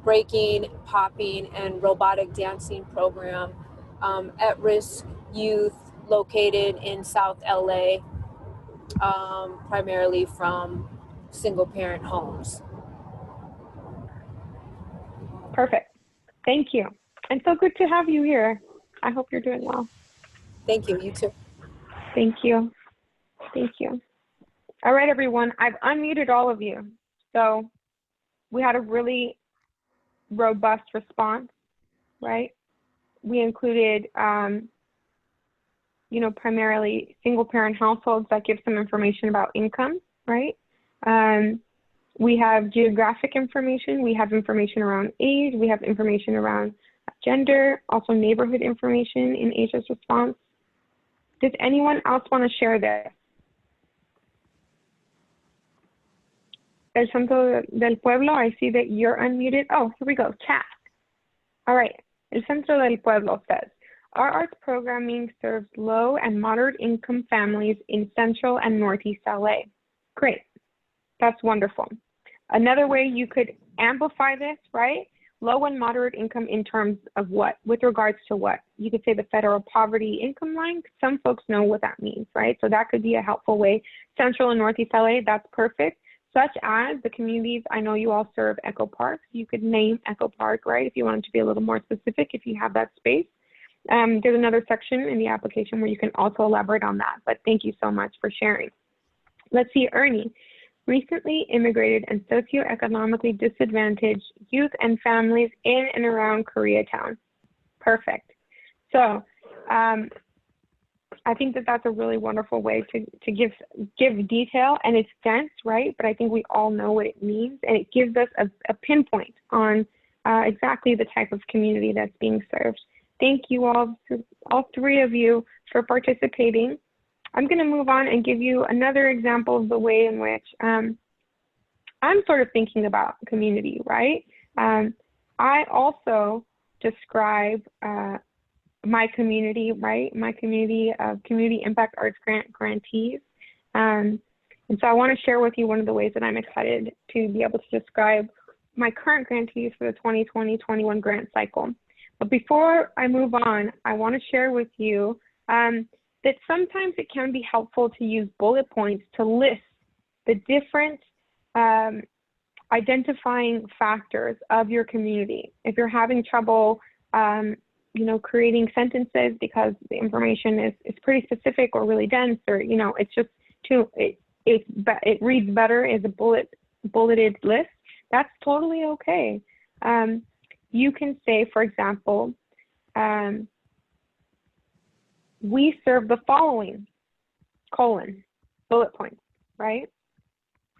D: breaking, popping, and robotic dancing program. At-risk youth located in South LA, primarily from single-parent homes.
A: Perfect. Thank you. And so good to have you here. I hope you're doing well.
D: Thank you. You too.
A: Thank you. Thank you. All right, everyone. I've unmuted all of you. So we had a really robust response, right? We included, primarily single parent households that give some information about income, right? We have geographic information. We have information around age. We have information around gender, also neighborhood information in Asia's response. Does anyone else want to share this? El Santo del Pueblo, I see that you're unmuted. Oh, here we go, chat. All right, El Centro del Pueblo says, our arts programming serves low and moderate income families in Central and Northeast LA. Great. That's wonderful. Another way you could amplify this, right? Low and moderate income in terms of what? With regards to what? You could say the federal poverty income line. Some folks know what that means, right? So that could be a helpful way. Central and Northeast LA, that's perfect. Such as the communities, I know you all serve Echo Park. You could name Echo Park, right? If you wanted to be a little more specific, if you have that space. There's another section in the application where you can also elaborate on that, but thank you so much for sharing. Let's see, Ernie. Recently immigrated and socioeconomically disadvantaged youth and families in and around Koreatown. Perfect. So I think that that's a really wonderful way to give detail, and it's dense, right? But I think we all know what it means, and it gives us a pinpoint on exactly the type of community that's being served. Thank you all three of you, for participating. I'm going to move on and give you another example of the way in which I'm sort of thinking about community, right? I also describe my community, right? My community of Community Impact Arts Grantees. And so I want to share with you one of the ways that I'm excited to be able to describe my current grantees for the 2020-21 grant cycle. But before I move on, I want to share with you that sometimes it can be helpful to use bullet points to list the different identifying factors of your community. If you're having trouble, creating sentences because the information is pretty specific or really dense, or it's just it reads better as a bulleted list. That's totally okay. You can say, for example, we serve the following, bullet points, right?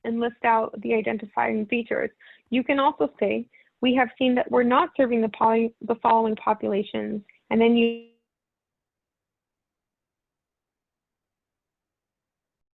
A: And list out the identifying features. You can also say, we have seen that we're not serving the following populations, and then you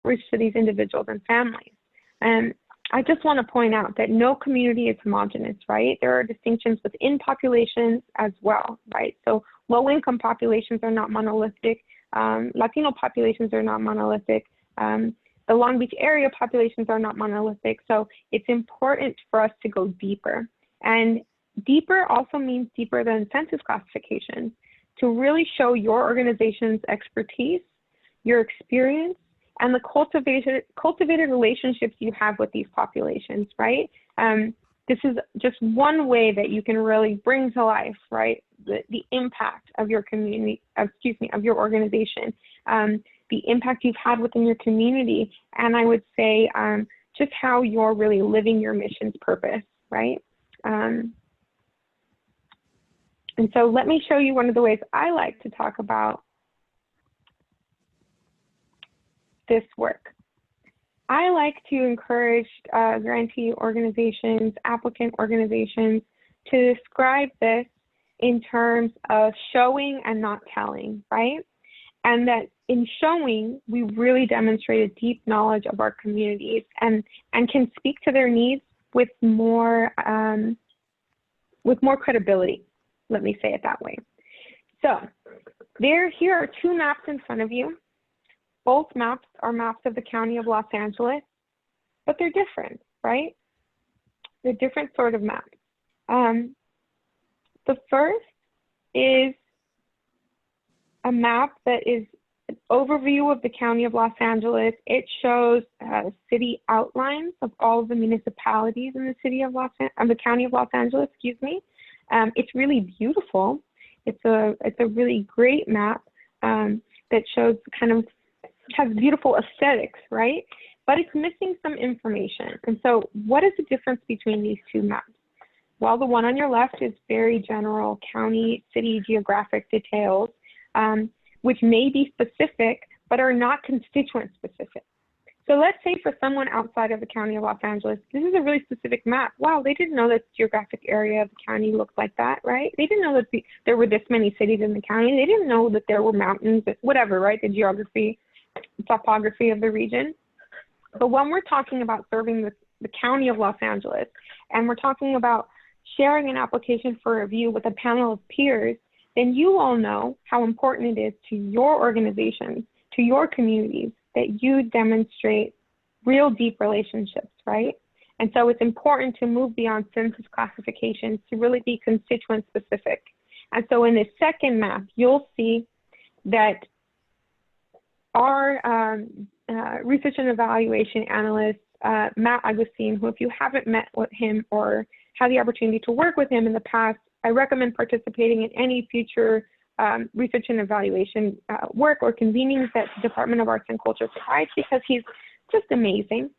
A: reach to these individuals and families. And I just want to point out that no community is homogeneous, right? There are distinctions within populations as well, right? So low-income populations are not monolithic. Latino populations are not monolithic. The Long Beach area populations are not monolithic. So it's important for us to go deeper. And deeper also means deeper than census classification, to really show your organization's expertise, your experience, and the cultivated relationships you have with these populations, right? This is just one way that you can really bring to life, right, the impact of your community, of your organization, the impact you've had within your community, and I would say just how you're really living your mission's purpose, right? And so let me show you one of the ways I like to talk about this work. I like to encourage grantee organizations, applicant organizations to describe this in terms of showing and not telling, right? And that in showing, we really demonstrate a deep knowledge of our communities and can speak to their needs with more credibility. Let me say it that way. So here are two maps in front of you. Both maps are maps of the County of Los Angeles, but they're different, right? They're different sort of maps. The first is a map that is an overview of the County of Los Angeles. It shows city outlines of all of the municipalities in the the County of Los Angeles, excuse me. It's really beautiful. It's a really great map that shows has beautiful aesthetics, right? But it's missing some information. And so what is the difference between these two maps? Well, the one on your left is very general county, city geographic details, which may be specific, but are not constituent specific. So let's say for someone outside of the County of Los Angeles, this is a really specific map. Wow, they didn't know that the geographic area of the county looked like that, right? They didn't know that there were this many cities in the county. They didn't know that there were mountains, whatever, right? The geography, topography of the region. But when we're talking about serving the County of Los Angeles, and we're talking about sharing an application for review with a panel of peers, then you all know how important it is to your organizations, to your communities, that you demonstrate real deep relationships, right? And so it's important to move beyond census classifications to really be constituent specific. And so in this second map, you'll see that our research and evaluation analyst, Matt Agustin, who if you haven't met with him or had the opportunity to work with him in the past, I recommend participating in any future research and evaluation work or convenings that the Department of Arts and Culture provides, because he's just amazing.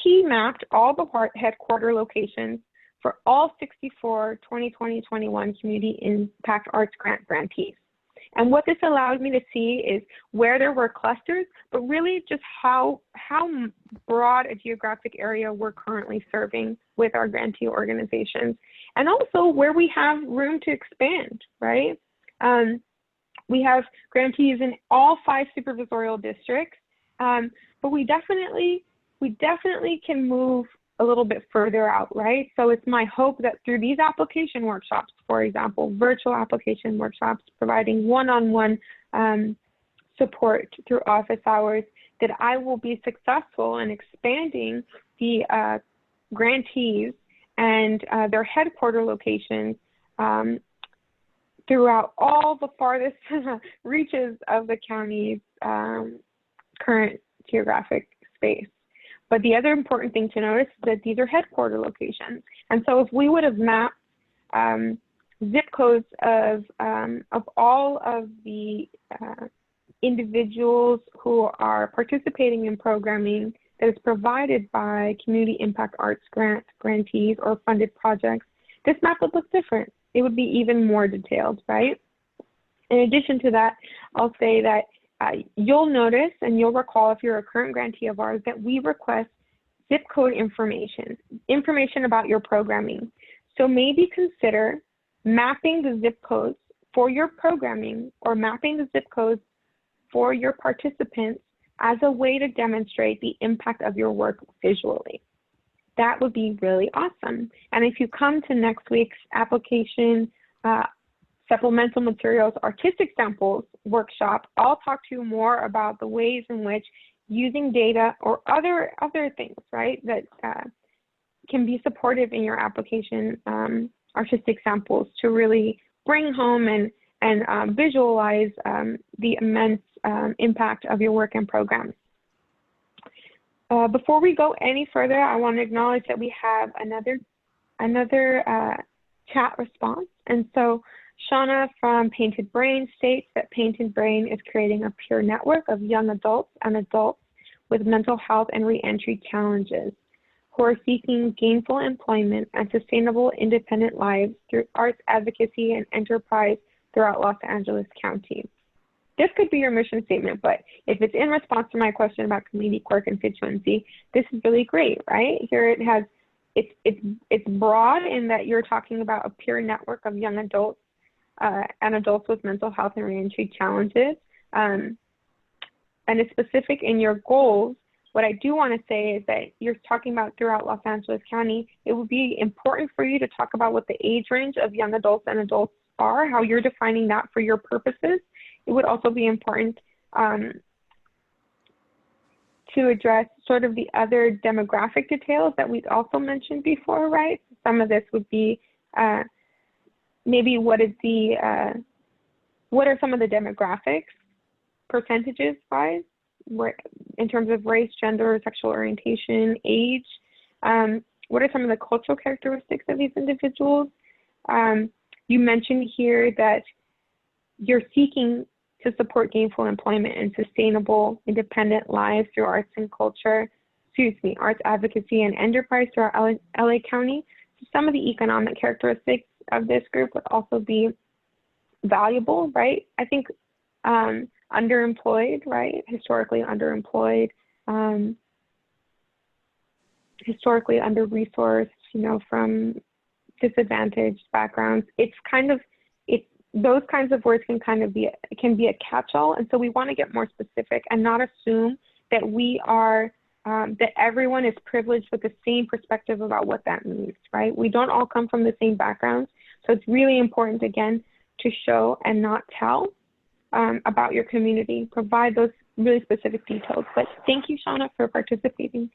A: He mapped all the headquarter locations for all 64 2020-21 Community Impact Arts Grant grantees. And what this allowed me to see is where there were clusters, but really just how broad a geographic area we're currently serving with our grantee organizations, and also where we have room to expand, right? We have grantees in all 5 supervisorial districts, but we definitely can move a little bit further out, right? So it's my hope that through these application workshops, for example, virtual application workshops, providing one-on-one support through office hours, that I will be successful in expanding the grantees and their headquarter locations throughout all the farthest reaches of the county's current geographic space. But the other important thing to notice is that these are headquarter locations. And so if we would have mapped zip codes of all of the individuals who are participating in programming that is provided by Community Impact Arts grantees or funded projects, this map would look different. It would be even more detailed, right? In addition to that, I'll say that you'll notice and you'll recall if you're a current grantee of ours that we request zip code information about your programming. So maybe consider mapping the zip codes for your programming or mapping the zip codes for your participants as a way to demonstrate the impact of your work visually. That would be really awesome. And if you come to next week's application supplemental materials artistic samples workshop, I'll talk to you more about the ways in which using data or other things, right, that can be supportive in your application artistic samples to really bring home and visualize the immense impact of your work and programs. Before we go any further, I want to acknowledge that we have another chat response. And so Shauna from Painted Brain states that Painted Brain is creating a peer network of young adults and adults with mental health and reentry challenges who are seeking gainful employment and sustainable independent lives through arts advocacy and enterprise throughout Los Angeles County. This could be your mission statement, but if it's in response to my question about community core constituency, this is really great, right? Here it has, it's broad in that you're talking about a peer network of young adults and adults with mental health and reentry challenges. And it's specific in your goals. What I do want to say is that you're talking about throughout Los Angeles County. It would be important for you to talk about what the age range of young adults and adults are, how you're defining that for your purposes. It would also be important to address sort of the other demographic details that we've also mentioned before, right? Some of this would be maybe what are some of the demographics, percentages wise, in terms of race, gender, sexual orientation, age. What are some of the cultural characteristics of these individuals? You mentioned here that you're seeking to support gainful employment and sustainable independent lives through arts and culture, arts advocacy and enterprise throughout LA County. So some of the economic characteristics of this group would also be valuable, right? I think underemployed, right? Historically underemployed, historically under-resourced, from disadvantaged backgrounds. Those kinds of words can be a catch-all, and so we want to get more specific and not assume that we are that everyone is privileged with the same perspective about what that means, right? We don't all come from the same backgrounds. So it's really important, again, to show and not tell about your community, provide those really specific details. But thank you, Shauna, for participating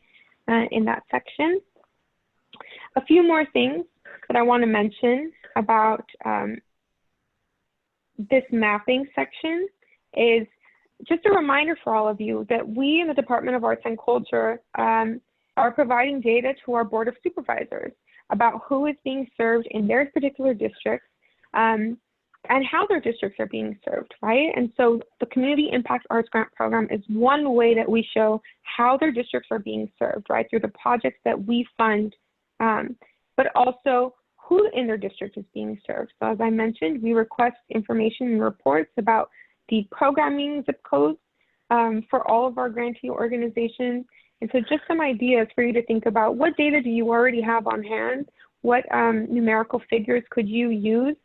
A: in that section. A few more things that I want to mention about this mapping section is just a reminder for all of you that we in the Department of Arts and Culture are providing data to our Board of Supervisors about who is being served in their particular districts and how their districts are being served, right? And so the Community Impact Arts Grant Program is one way that we show how their districts are being served, right, through the projects that we fund, but also who in their district is being served. So as I mentioned, we request information and reports about the programming zip codes for all of our grantee organizations. And so just some ideas for you to think about: what data do you already have on hand? What numerical figures could you use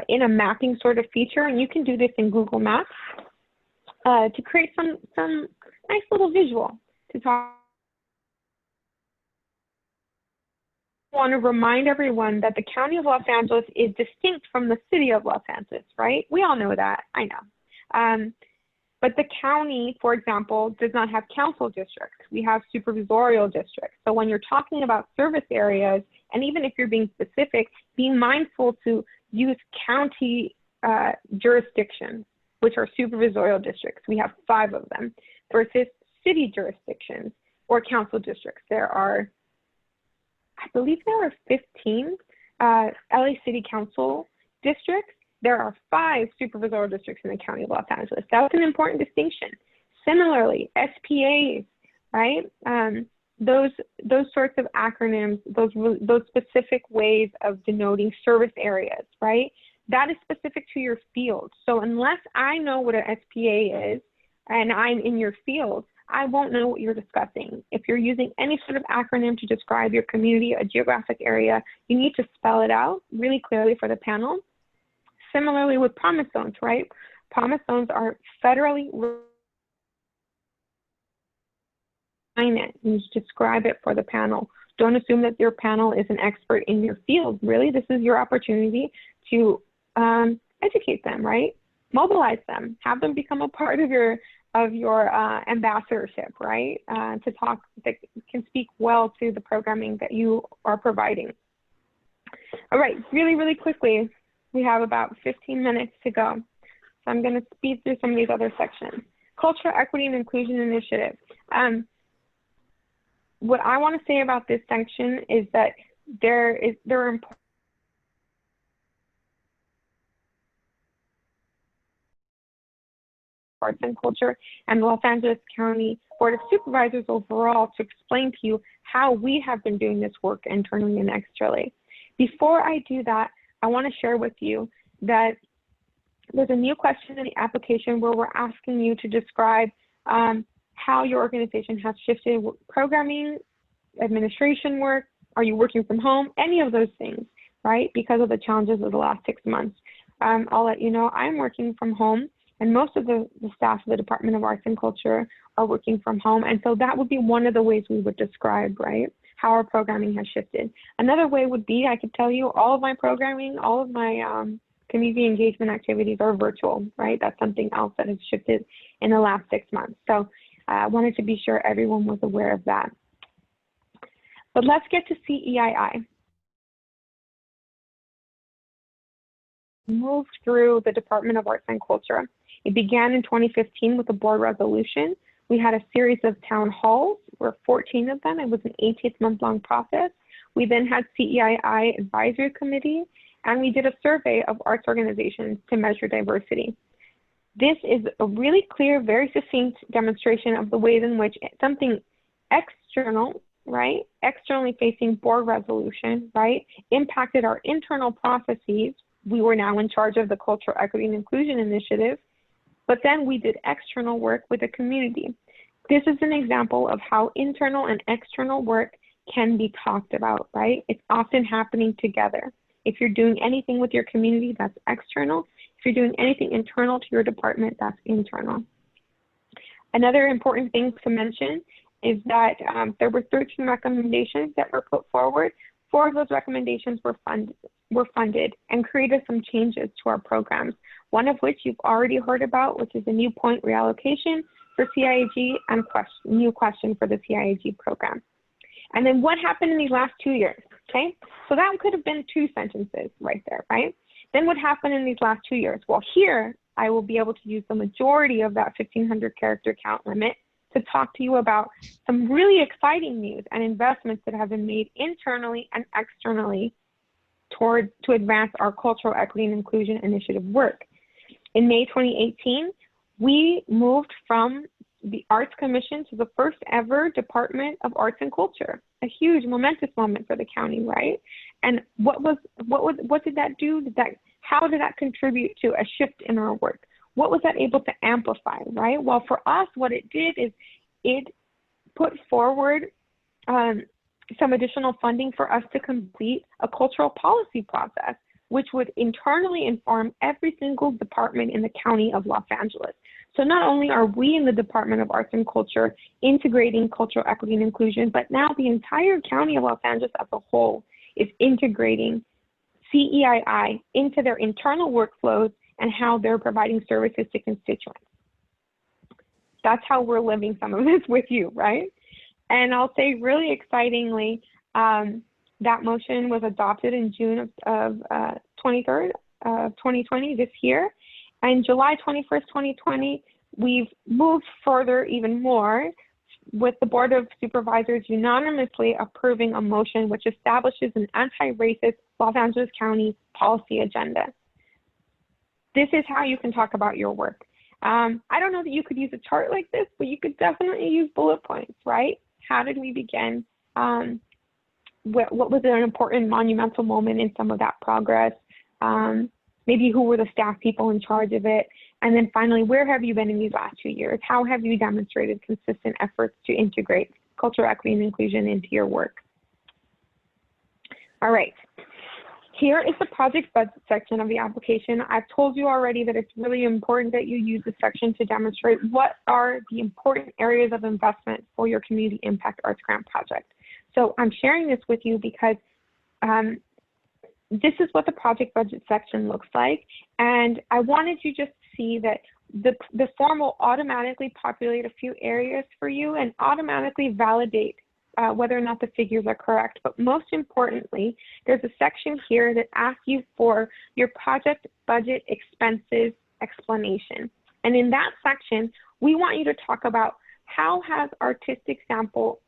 A: in a mapping sort of feature? And you can do this in Google Maps to create some nice little visual to talk. I want to remind everyone that the County of Los Angeles is distinct from the City of Los Angeles, right? We all know that, I know. But the county, for example, does not have council districts. We have supervisorial districts. So when you're talking about service areas, and even if you're being specific, be mindful to use county jurisdictions, which are supervisorial districts. We have 5 of them, versus city jurisdictions or council districts. There are, I believe there are 15 LA City Council districts. There are 5 supervisorial districts in the County of Los Angeles. That's an important distinction. Similarly, SPAs, right? Those sorts of acronyms, those specific ways of denoting service areas, right? That is specific to your field. So unless I know what an SPA is and I'm in your field, I won't know what you're discussing. If you're using any sort of acronym to describe your community, a geographic area, you need to spell it out really clearly for the panel. Similarly with promise zones, right? Promise zones are federally it. You describe it for the panel. Don't assume that your panel is an expert in your field. Really, this is your opportunity to educate them, right? Mobilize them, have them become a part of your ambassadorship, right? To talk, that can speak well to the programming that you are providing. All right, really, really quickly, we have about 15 minutes to go. So I'm gonna speed through some of these other sections. Cultural Equity and Inclusion Initiative. What I want to say about this section is that there are important arts and culture and the Los Angeles County Board of Supervisors overall to explain to you how we have been doing this work internally and externally. Before I do that, I want to share with you that there's a new question in the application where we're asking you to describe how your organization has shifted programming, administration work, are you working from home, any of those things, right? Because of the challenges of the last 6 months. I'll let you know I'm working from home, and most of the staff of the Department of Arts and Culture are working from home. And so that would be one of the ways we would describe, right, how our programming has shifted. Another way would be, I could tell you all of my programming, all of my community engagement activities are virtual, right? That's something else that has shifted in the last 6 months. So I wanted to be sure everyone was aware of that. But let's get to CEII. Moved through the Department of Arts and Culture. It began in 2015 with a board resolution. We had a series of town halls, there were 14 of them. It was an 18-month-long process. We then had CEII Advisory Committee, and we did a survey of arts organizations to measure diversity. This is a really clear, very succinct demonstration of the ways in which something external, right, externally facing board resolution, right, impacted our internal processes. We were now in charge of the Cultural Equity and Inclusion Initiative, but then we did external work with the community. This is an example of how internal and external work can be talked about, right? It's often happening together. If you're doing anything with your community, that's external. If you're doing anything internal to your department, that's internal. Another important thing to mention is that there were 13 recommendations that were put forward. 4 of those recommendations were funded and created some changes to our programs, one of which you've already heard about, which is a new point reallocation for CIAG and new question for the CIAG program. And then what happened in these last 2 years, okay? So that could have been 2 sentences right there, right? Then what happened in these last 2 years? Well, here I will be able to use the majority of that 1,500 character count limit to talk to you about some really exciting news and investments that have been made internally and externally to advance our cultural equity and inclusion initiative work. In May 2018, we moved from the Arts Commission to the first ever Department of Arts and Culture, a huge momentous moment for the county, right? And what did that do? How did that contribute to a shift in our work? What was that able to amplify, right? Well, for us, what it did is it put forward some additional funding for us to complete a cultural policy process, which would internally inform every single department in the county of Los Angeles. So not only are we in the Department of Arts and Culture integrating cultural equity and inclusion, but now the entire county of Los Angeles as a whole is integrating CEII into their internal workflows and how they're providing services to constituents. That's how we're living some of this with you, right? And I'll say really excitingly, that motion was adopted in June of 23rd of 2020, this year. And July 21st, 2020, we've moved further even more with the Board of Supervisors unanimously approving a motion which establishes an anti-racist Los Angeles County policy agenda. This is how you can talk about your work. I don't know that you could use a chart like this, but you could definitely use bullet points, right? How did we begin? What was an important monumental moment in some of that progress? Maybe who were the staff people in charge of it? And then finally, where have you been in these last 2 years? How have you demonstrated consistent efforts to integrate cultural equity and inclusion into your work? All right. Here is the project budget section of the application. I've told you already that it's really important that you use this section to demonstrate what are the important areas of investment for your community impact arts grant project. So I'm sharing this with you because this is what the project budget section looks like. And I wanted you just to see that the form will automatically populate a few areas for you and automatically validate whether or not the figures are correct. But most importantly, there's a section here that asks you for your project budget expenses explanation. And in that section, we want you to talk about how has artistic sample,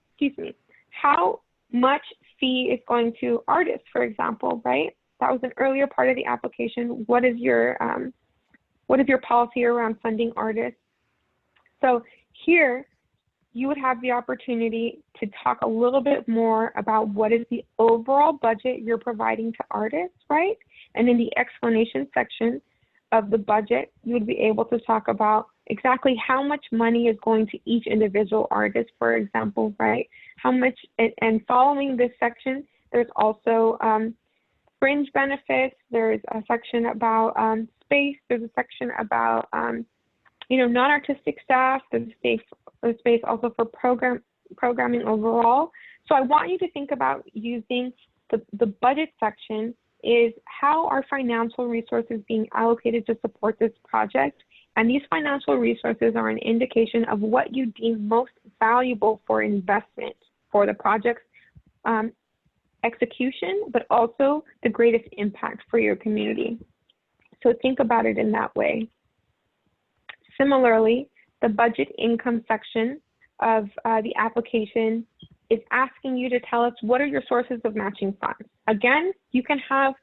A: how much fee is going to artists, for example, right? That was an earlier part of the application. What is your policy around funding artists? So here, you would have the opportunity to talk a little bit more about what is the overall budget you're providing to artists, right? And in the explanation section of the budget, you would be able to talk about exactly how much money is going to each individual artist, for example, right? How much, and following this section, there's also fringe benefits, there's a section about space, there's a section about, non-artistic staff, there's a space also for programming overall. So I want you to think about using the budget section is how are financial resources being allocated to support this project? And these financial resources are an indication of what you deem most valuable for investment for the project's execution, but also the greatest impact for your community. So think about it in that way. Similarly, the budget income section of the application is asking you to tell us what are your sources of matching funds. Again, you can have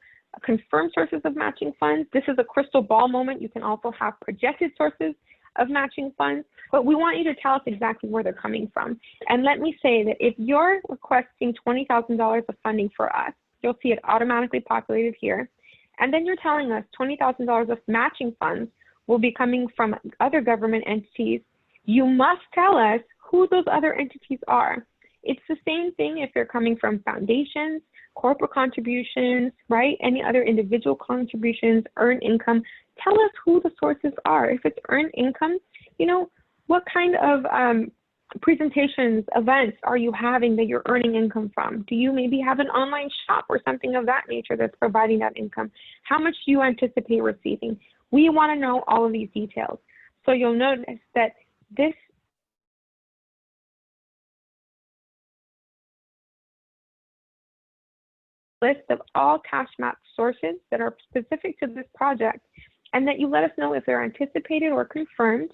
A: confirmed sources of matching funds. This is a crystal ball moment. You can also have projected sources of matching funds, but we want you to tell us exactly where they're coming from. And let me say that if you're requesting $20,000 of funding for us, you'll see it automatically populated here. And then you're telling us $20,000 of matching funds will be coming from other government entities. You must tell us who those other entities are. It's the same thing if they're coming from foundations, corporate contributions, right? Any other individual contributions, earned income. Tell us who the sources are. If it's earned income, what kind of presentations, events are you having that you're earning income from? Do you maybe have an online shop or something of that nature that's providing that income? How much do you anticipate receiving? We want to know all of these details. So you'll notice that this list of all cash map sources that are specific to this project, and that you let us know if they're anticipated or confirmed.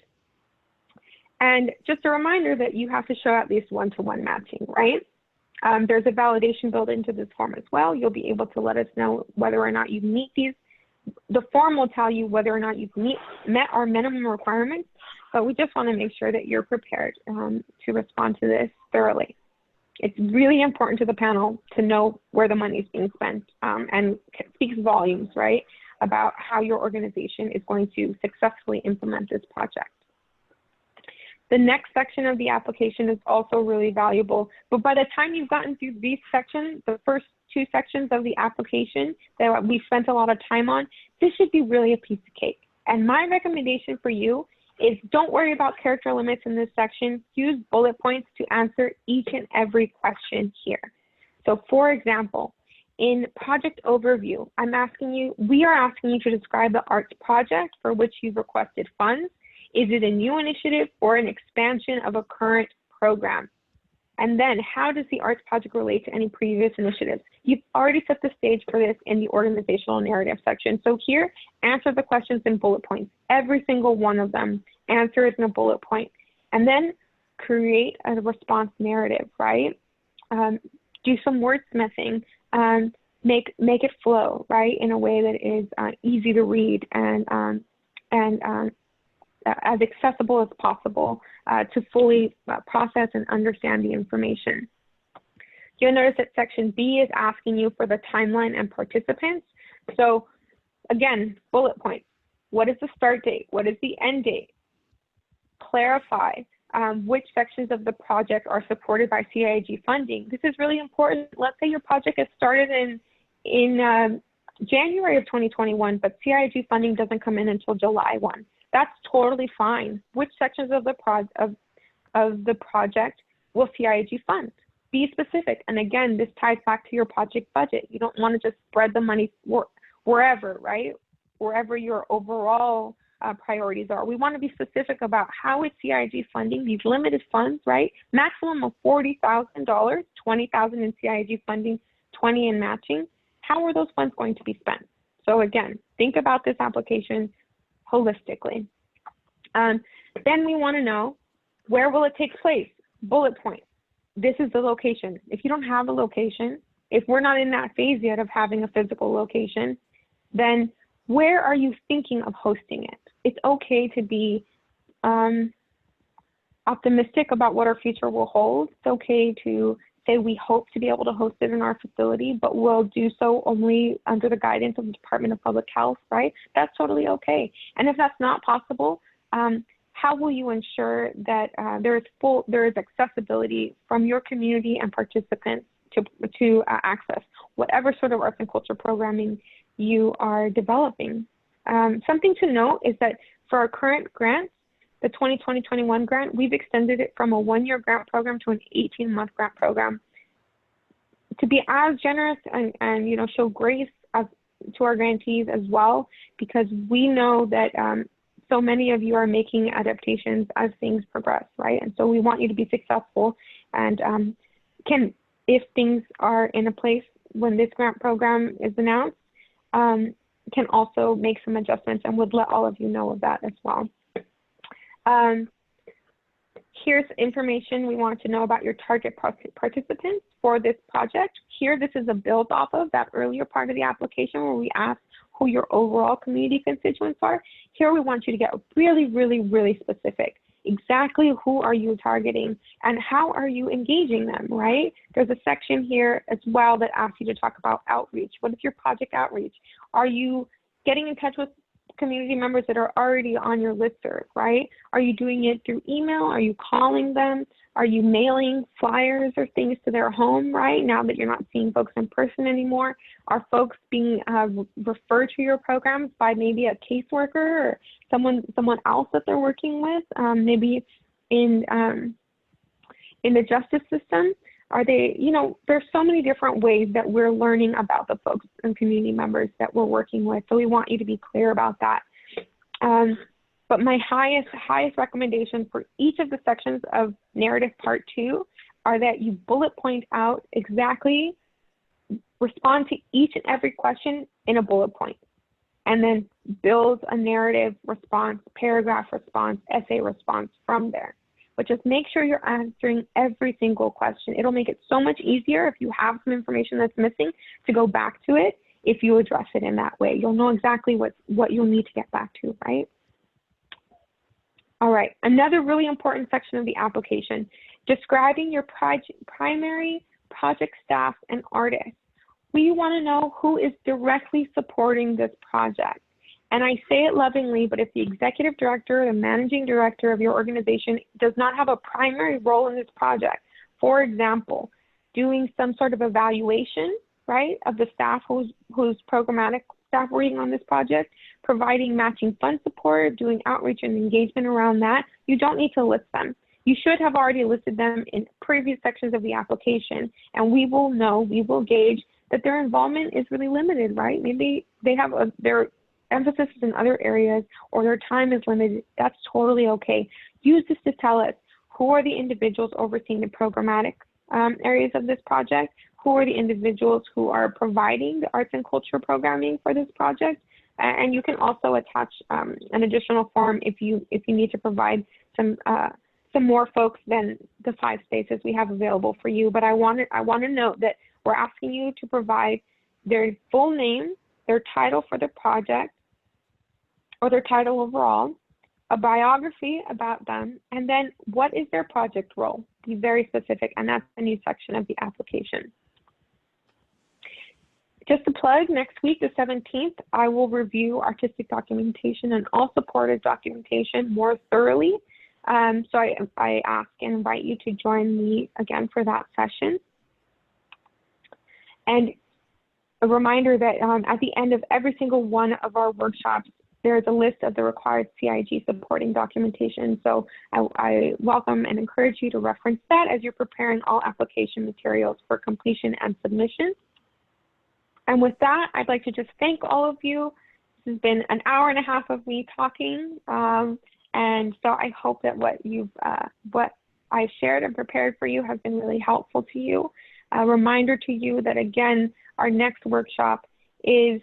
A: And just a reminder that you have to show at least one-to-one matching, right? There's a validation built into this form as well. You'll be able to let us know whether or not you meet these. The form will tell you whether or not you've met our minimum requirements, but we just want to make sure that you're prepared to respond to this thoroughly. It's really important to the panel to know where the money is being spent, and speaks volumes, right, about how your organization is going to successfully implement this project. The next section of the application is also really valuable, but by the time you've gotten through these sections, the first two sections of the application that we spent a lot of time on, this should be really a piece of cake. And my recommendation for you is don't worry about character limits in this section. Use bullet points to answer each and every question here. So for example, in project overview, we are asking you to describe the arts project for which you've requested funds. Is it a new initiative or an expansion of a current program? And then how does the arts project relate to any previous initiatives? You've already set the stage for this in the organizational narrative section. So here, answer the questions in bullet points. Every single one of them, answer it in a bullet point. And then create a response narrative, right? Do some wordsmithing, make it flow, right? In a way that is easy to read and as accessible as possible to fully process and understand the information. You'll notice that section B is asking you for the timeline and participants. So again, bullet points. What is the start date? What is the end date? Clarify which sections of the project are supported by CIG funding. This is really important. Let's say your project has started in January of 2021, but CIG funding doesn't come in until July 1. That's totally fine. Which sections of the project will CIG fund? Be specific. And again, this ties back to your project budget. You don't want to just spread the money wherever, right? Wherever your overall priorities are. We want to be specific about how is CIG funding these limited funds, right? Maximum of $40,000, $20,000 in CIG funding, $20,000 in matching. How are those funds going to be spent? So again, think about this application holistically. Then we want to know, where will it take place? Bullet point. This is the location. If you don't have a location, if we're not in that phase yet of having a physical location, then where are you thinking of hosting it? It's okay to be optimistic about what our future will hold. It's okay to say we hope to be able to host it in our facility, but we'll do so only under the guidance of the Department of Public Health, right? That's totally okay. And if that's not possible, how will you ensure that there is accessibility from your community and participants to access whatever sort of arts and culture programming you are developing? Something to note is that for our current grants, the 2020-21 grant, we've extended it from a 1-year grant program to an 18-month grant program to be as generous and show grace to our grantees as well, because we know that so many of you are making adaptations as things progress, right? And so we want you to be successful, and if things are in a place when this grant program is announced, can also make some adjustments, and would let all of you know of that as well. Here's information we want to know about your target participants for this project. Here, this is a build off of that earlier part of the application where we asked who your overall community constituents are. Here, we want you to get really, really, really specific. Exactly who are you targeting and how are you engaging them, right? There's a section here as well that asks you to talk about outreach. What is your project outreach? Are you getting in touch with community members that are already on your listserv, right? Are you doing it through email? Are you calling them? Are you mailing flyers or things to their home, right? Now that you're not seeing folks in person anymore, are folks being referred to your programs by maybe a caseworker or someone else that they're working with, maybe in in the justice system? Are they, you know, there's so many different ways that we're learning about the folks and community members that we're working with. So we want you to be clear about that. But my highest recommendation for each of the sections of narrative part 2 are that you bullet point out exactly, respond to each and every question in a bullet point, and then build a narrative response, paragraph response, essay response from there. But just make sure you're answering every single question. It'll make it so much easier if you have some information that's missing to go back to it. If you address it in that way, you'll know exactly what you'll need to get back to, right? All right, another really important section of the application, describing your primary project staff and artists. We want to know who is directly supporting this project. And I say it lovingly, but if the executive director, the managing director of your organization does not have a primary role in this project, for example, doing some sort of evaluation, right, of the staff who's programmatic staff working on this project, providing matching fund support, doing outreach and engagement around that, you don't need to list them. You should have already listed them in previous sections of the application, and we will know, we will gauge that their involvement is really limited, right? Maybe they have their emphasis is in other areas, or their time is limited. That's totally okay. Use this to tell us who are the individuals overseeing the programmatic areas of this project, who are the individuals who are providing the arts and culture programming for this project, and you can also attach an additional form if you need to provide some more folks than the 5 spaces we have available for you. But I want to note that we're asking you to provide their full name, their title for the project, or their title overall, a biography about them, and then what is their project role? Be very specific, and that's a new section of the application. Just to plug, next week, the 17th, I will review artistic documentation and all supportive documentation more thoroughly. So I ask and invite you to join me again for that session. And a reminder that at the end of every single one of our workshops, there's a list of the required CIG supporting documentation. So I welcome and encourage you to reference that as you're preparing all application materials for completion and submission. And with that, I'd like to just thank all of you. This has been an hour and a half of me talking. And so I hope that what I've shared and prepared for you has been really helpful to you. A reminder to you that, again, our next workshop is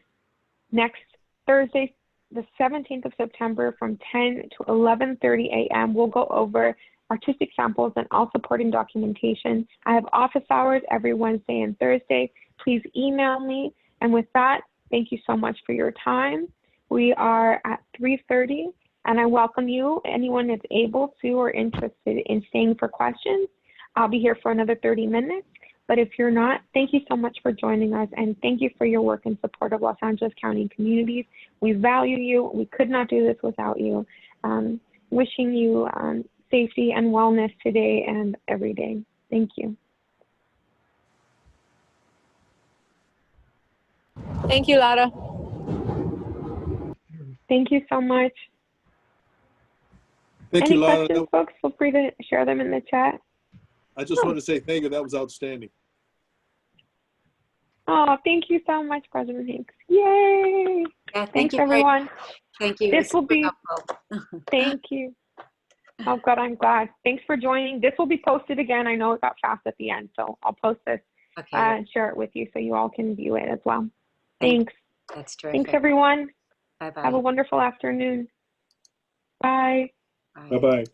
A: next Thursday, the 17th of September from 10 to 11:30 a.m. We'll go over artistic samples and all supporting documentation. I have office hours every Wednesday and Thursday. Please email me. And with that, thank you so much for your time. We are at 3:30, and I welcome you, anyone that's able to or interested in staying for questions. I'll be here for another 30 minutes. But if you're not, thank you so much for joining us, and thank you for your work in support of Los Angeles County communities. We value you. We could not do this without you. Wishing you safety and wellness today and every day. Thank you.
D: Thank you, Lara.
A: Thank you so much.
B: Thank
A: Any
B: you, Lara.
A: questions, folks? Feel free to share them in the chat.
B: I just want to say thank you. That was outstanding.
A: Oh, thank you so much, President Hicks. Yay!
C: Yeah,
A: Thanks, everyone.
C: Thank you.
A: This will be, thank you. Oh, God, I'm glad. Thanks for joining. This will be posted again. I know it got fast at the end, so I'll post this and share it with you so you all can view it as well. Thanks.
C: That's terrific.
A: Thanks, everyone.
C: Bye-bye.
A: Have a wonderful afternoon. Bye.
B: Bye-bye.